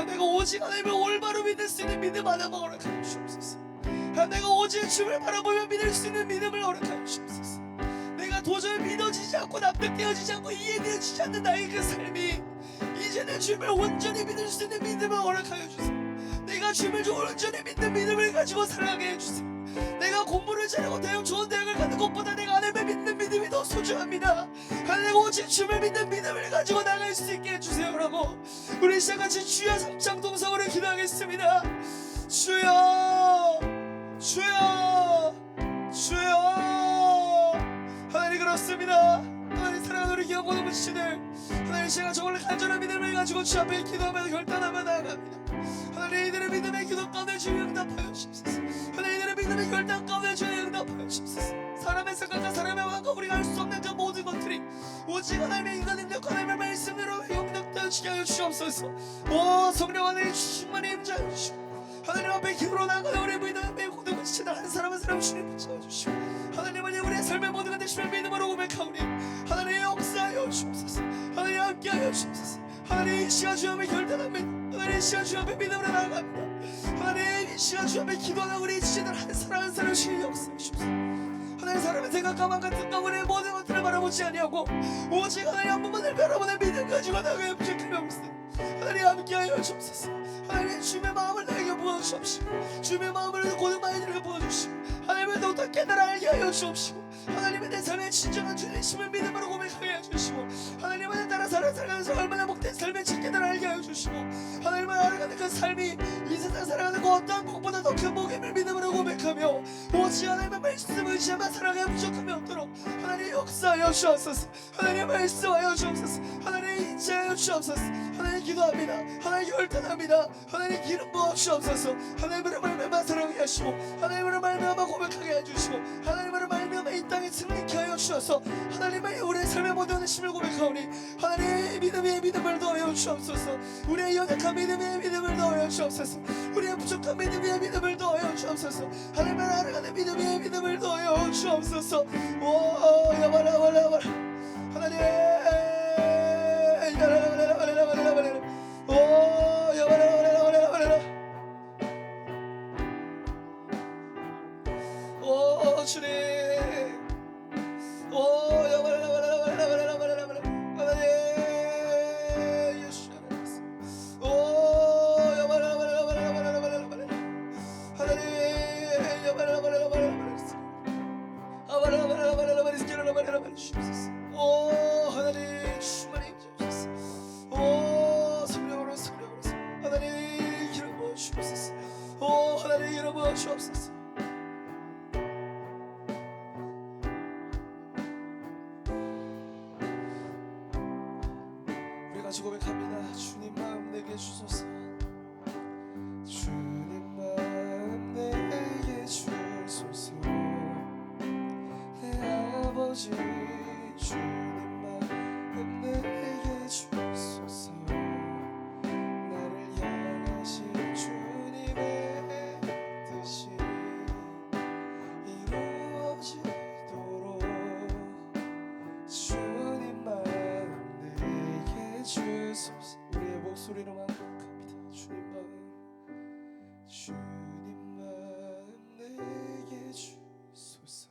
내가 오직 하나님을 올바로 믿을 수 있는 믿음 하나만 허락하여 주옵소서. 내가 오직 주를 바라보며 믿을 수 있는 믿음을 허락하여 주옵소서. 내가 도저히 믿어지지 않고 납득되어지지 않고 이해되어지지 않는 나의 그 삶이 이제는 주를 온전히 믿을 수 있는 믿음을 허락하여 주세요. 내가 주를 온전히 믿는 믿음을 가지고 살아가게 해주세요. 내가 공부를 잘하고 대학 좋은 대학을 가는 것보다 내가 하나님을 믿는 믿음이 더 소중합니다. 내가 오직 주를 믿는 믿음을 가지고 나갈 수 있게 해주세요 라고 우리 시작같이 주여 삼창동성으로 기도하겠습니다. 주여 주여 주여. 하나님 그렇습니다. 하나님 사랑하는 우리 기억보는 분치들, 하나님 제가 정말 간절한 믿음을 가지고 주 앞에 기도하며 결단하며 나아갑니다. 하나님 이들의 믿음의 기도 가운데 주여 응답하여 주옵소서. 하나님 이들의 믿음의 결단 가운데 주여 응답하여 주옵소서. 사람의 생각과 사람의 마음과 우리가 할 수 없는 그 모든 것들이 오직 하나님의 인간 능력 하나님의 말씀으로 영납되어지게 하여 주옵소서. 오 성령 하나님 충만히 임재하여 주시고 하나님 앞에 기도로 나가는 우리 믿음의 모든 분치들 한 사람 한 사람 주님 붙여주시고 하나님은 우리의 삶의 모든 것들 주의 믿음으로 고백하오니 하나님 역사하여 주옵소서. 하나님 함께하여 주옵소서. 하나님 이 시간 주 앞에 결단합니다. 하나님 이 시간 주 앞에 믿음으로 나아갑니다. 하나님 이 시간 주 앞에 기도하는 우리 지체들 한 사람 한 사람 주님 역사해 주옵소서. 하나님 사람의 생각과 마음과 뜻과 우리의 모든 것들을 바라보지 아니하고 오직 하나님 한 분만을 바라보는 믿음 가지고 나가야 부족하며 하나님 함께하여 주옵소서. 하나님 주님의 마음을 나에게 부어주옵시고 주님의 마음을 고든 마이들에게 부어주시고 하나님을 더욱더 깨달아 알게 하여 주옵시고 하나님의 내 삶의 진정한 주님심을 믿음으로 고백하게 해주시고 하나님을 따라 살아가면서 얼마나 복된 삶을 깨달아 알게 하여 주시고 하나님을 알아가는 그 삶이 이 세상 살아가는 그 어떠한 것보다 더 큰 복임을 믿음으로 고백하며 오직 하나님의 말씀을 의지하며 살아가야 부족함이 없도록 하나님 역사하여 주옵소서. 하나님 말씀하여 주옵소서. 하나님 인자하여 주옵소서. 하나님 기도합니다. 하나님 결단합니다. 하나님 기름 부어 주옵소서. 하나님으로 말미암아 사랑하게 하시고 하나님으로 말미암아 고백하게 해주시고 하나님으로 말미암아 이 땅에 승리케 하여 주셔서 하나님의 우리의 삶의 모든 힘을 고백하오니 하나님의 믿음의 믿음을 더하여 주옵소서. 우리의 연약한 믿음의 믿음을 더하여 주옵소서. 우리의 부족한 믿음의 믿음을 더하여 주옵소서. 하나님을 알아가는 믿음의 믿음을 더하여 주옵소서. 오 야바라바라바라 하나님 야바라바라바라바라 오 야바라바라바라바라 오 주님 오 야바라바라바라바라바라 하나님 예수 오 야바라바라바라바라바라 하나님 야바라바라바라바라 아바라바라바라바라 주옵소서. 오 하나님 충만히 임재하소서. 오 성령으로 하나님 기름 부어 주옵소서. 오 하나님 기름 부어 주옵소서. 같이 고백합니다. 주님 마음 내게 주소서. 주님 마음 내게 주소서. 내 아버지 주님 마음 내게 주소서. 나를 향하신 주님의 뜻이 이루어지도록 주님 마음 내게 주소서. 우리의 목소리로만 고백합니다. 주님 마음 내게 주소서.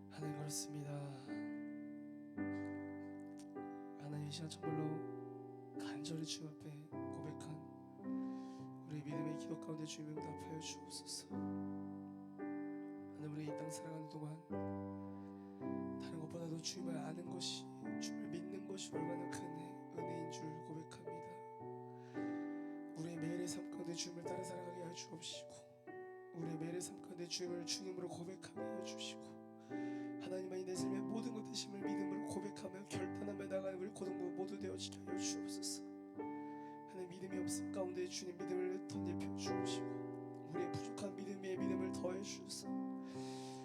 하나님 그렇습니다. 하나님 이 시간 정말로 간절히 주님 앞에 고백한 우리 믿음의 기도 가운데 주님 응답하여 주옵소서. 하나님 우리 이 땅 살아가는 동안 다른 것보다도 주님을 아는 것이, 주님을 믿는 것이 얼마나 큰 은혜인 줄 고백합니다. 우리의 매일의 삶 가운데 주님을 따라 살아가게 하여 주옵시고, 우리의 매일의 삶 가운데 주님을 주님으로 고백하게 하여 주시고, 하나님의 내 삶의 모든 것 되심을 믿음으로 고백하며 결단하며 나가는 우리 고등부 모두 되어지게 하여 주옵소서. 하나님 믿음이 없음 가운데 주님 믿음을 덧입혀 주옵시고, 우리의 부족한 믿음을 더해 주소서.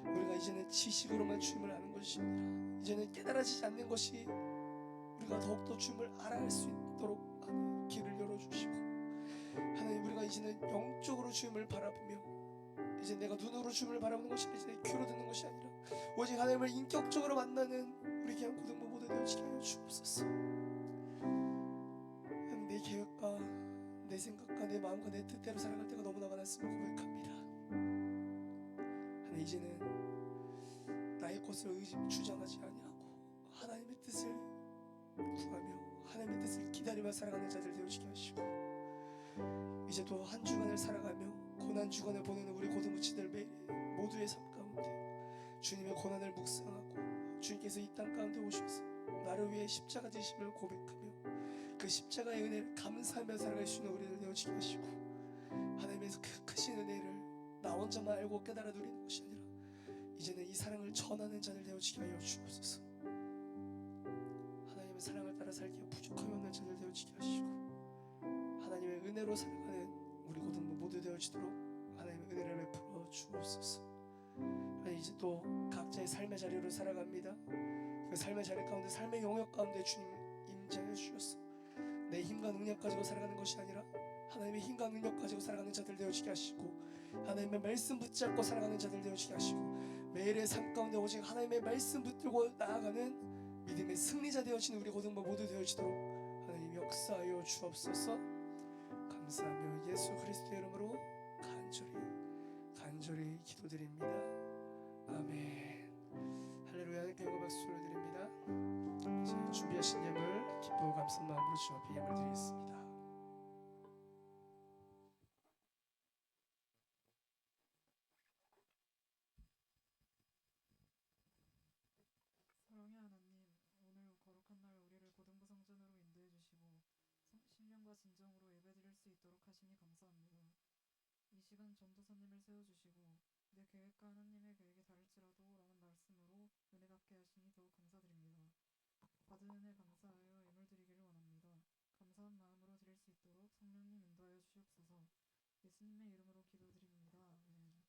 우리가 이제는 지식으로만 주님을 아는 것이 아니라 이제는 깨달아지지 않는 것이 우리가 더욱더 주님을 알아갈 수 있도록 하나님 길을 열어주시고, 하나님 우리가 이제는 영적으로 주님을 바라보며 이제 내가 눈으로 주님을 바라보는 것이 이제 귀로 듣는 것이 아니라 오직 하나님을 인격적으로 만나는 우리 귀한 고등부 모두 되어지게 하여 주옵소서. 하나님 내 계획과 내 생각과 내 마음과 내 뜻대로 살아갈 때가 너무나 많았음을 고백합니다. 하나님 이제는 나의 것을 주장하지 아니하고 하나님의 뜻을 구하며 하나님의 뜻을 기다리며 살아가는 자들 되어지게 하시고, 이제 또 한 주간을 살아가며 고난 주간을 보내는 우리 고등부치들 매일 모두의 삶 가운데 주님의 고난을 묵상하고 주님께서 이 땅 가운데 오셔서 나를 위해 십자가 지심을 고백하며 그 십자가의 은혜를 감사하며 살아갈 수 있는 우리를 되어지게 하시고, 하나님께서 그 크신 은혜를 나 혼자만 알고 깨달아 누리는 것이 아니라 이제는 이 사랑을 전하는 자들 되어지게 하여 주옵소서. 하나님의 사랑을 따라 살기에 부족함이 없는 자들 되어지게 하시고, 하나님의 은혜로 살아가는 우리 고등부 모두 되어지도록 하나님의 은혜를 베풀어 주옵소서. 하나님 이제 또 각자의 삶의 자리로 살아갑니다. 그 삶의 자리 가운데 삶의 영역 가운데 주님 임재하여 주셔서 내 힘과 능력 가지고 살아가는 것이 아니라 하나님의 힘과 능력 가지고 살아가는 자들 되어지게 하시고, 하나님의 말씀 붙잡고 살아가는 자들 되어지게 하시고, 매일의 삶 가운데 오직 하나님의 말씀 붙들고 나아가는 믿음의 승리자 되어지는 우리 고등부 모두 되어지도록 하나님 역사하여 주옵소서. 감사하며 예수 그리스도의 이름으로 간절히 기도드립니다. 아멘. 할렐루야. 하나님께 영광 박수 올려드립니다. 이제 준비하신 예물 기쁘고 감사한 마음으로 주 앞에 예물 드리겠습니다. 사랑의 하나님, 오늘 거룩한 날 우리를 고등부 성전으로 인도해 주시고 신령과 진정으로 예배드릴 수 있도록 하시니 감사합니다. 이 시간 전도사님을 세워주시고 내 계획과 하나님의 계획이 다를지라도 라는 말씀으로 은혜 받게 하시니 더욱 감사드립니다. 받은 은혜 감사하여 예물 드리기를 원합니다. 감사한 마음으로 드릴 수 있도록 성령님 인도하여 주시옵소서. 예수님의 이름으로 기도드립니다. 아멘.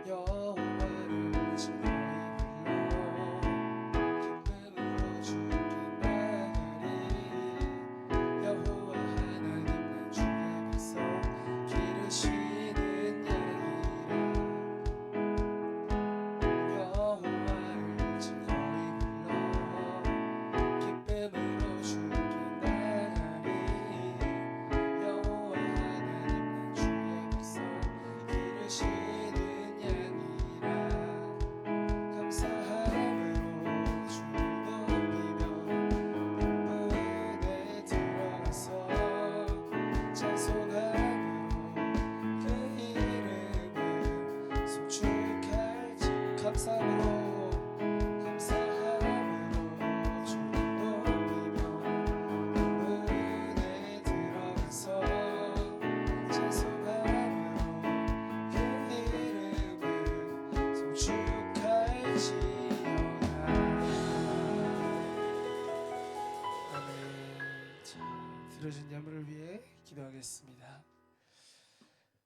여호와를 즐거이 불러 기쁨으로 주께 나가리. 여호와 하나님 난 주의 백성 기르시는 양이라.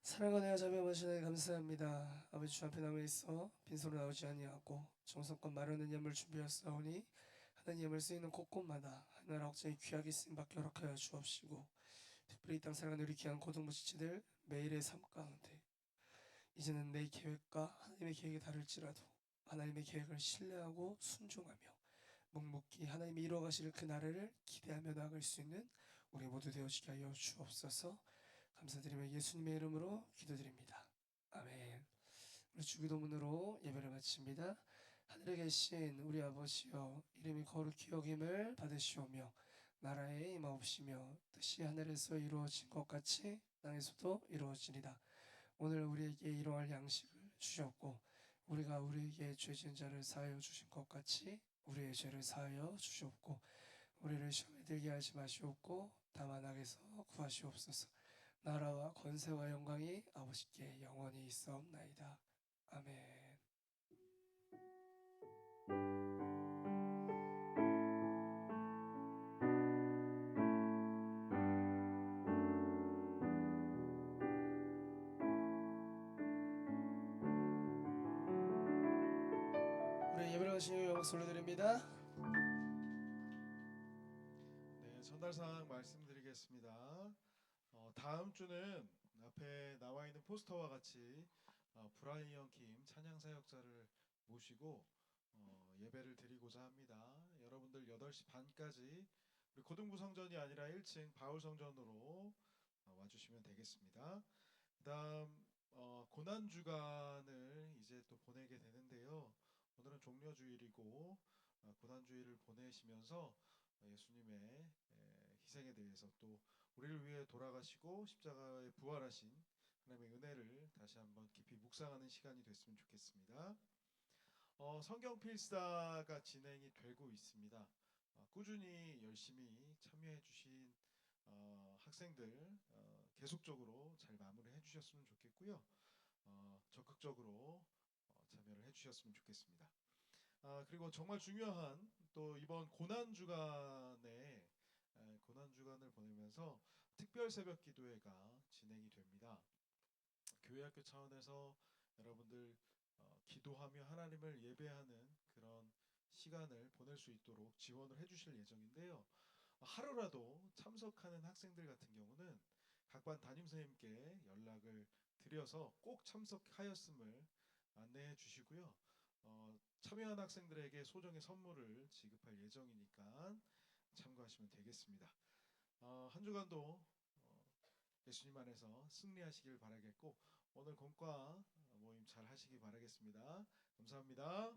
사랑과 내가 자비와 마시나에 감사합니다. 아버지 주 앞에 남아 있어 빈손으로 나오지 아니하고 정성껏 마르는 예물 준비하였사오니 하나님 예물 쓰이는 곳곳마다 하나라 억제히 귀하게 쓰임 받게 허락하여 주옵시고 특별히 이 땅 살아가는 우리 귀한 고등부 지체들 매일의 삶 가운데 이제는 내 계획과 하나님의 계획이 다를지라도 하나님의 계획을 신뢰하고 순종하며 묵묵히 하나님이 이루어가실 그 나라를 기대하며 나아갈 수 있는 우리 모두 되어지게 하여 주옵소서. 감사드리며 예수님의 이름으로 기도드립니다. 아멘. 우리 주기도문으로 예배를 마칩니다. 하늘에 계신 우리 아버지여, 이름이 거룩히 여김을 받으시오며 나라에 임하옵시며 뜻이 하늘에서 이루어진 것 같이 땅에서도 이루어지리다. 오늘 우리에게 일용할 양식을 주셨고 우리가 우리에게 죄 지은 자를 사하여 주신 것 같이 우리의 죄를 사하여 주시옵고 우리를 시험에 들게 하지 마시옵고 다만 악에서 구하시옵소서. 나라와 권세와 영광이 아버지께 영원히 있사옵나이다. 아멘. 우리 예배를 하시는 영광 올려드립니다. 네, 전달사항 말씀드리겠습니다. 다음 주는 앞에 나와 있는 포스터와 같이 브라이언 킴 찬양 사역자를 모시고 예배를 드리고자 합니다. 여러분들 8시 반까지 우리 고등부 성전이 아니라 1층 바울 성전으로 와주시면 되겠습니다. 그다음 고난 주간을 이제 또 보내게 되는데요. 오늘은 종려 주일이고 고난 주일을 보내시면서 예수님의 희생에 대해서 또 우리를 위해 돌아가시고 십자가에 부활하신 하나님의 은혜를 다시 한번 깊이 묵상하는 시간이 됐으면 좋겠습니다. 성경 필사가 진행이 되고 있습니다. 꾸준히 열심히 참여해 주신 학생들 계속적으로 잘 마무리해 주셨으면 좋겠고요. 적극적으로 참여를 해 주셨으면 좋겠습니다. 그리고 정말 중요한 또 이번 고난 주간에 고난 주간을 보내면서 특별 새벽 기도회가 진행이 됩니다. 교회학교 차원에서 여러분들 기도하며 하나님을 예배하는 그런 시간을 보낼 수 있도록 지원을 해주실 예정인데요. 하루라도 참석하는 학생들 같은 경우는 각 반 담임 선생님께 연락을 드려서 꼭 참석하였음을 안내해 주시고요. 참여한 학생들에게 소정의 선물을 지급할 예정이니까 참고하시면 되겠습니다. 한 주간도 예수님 안에서 승리하시길 바라겠고 오늘 공과 모임 잘 하시기 바라겠습니다. 감사합니다.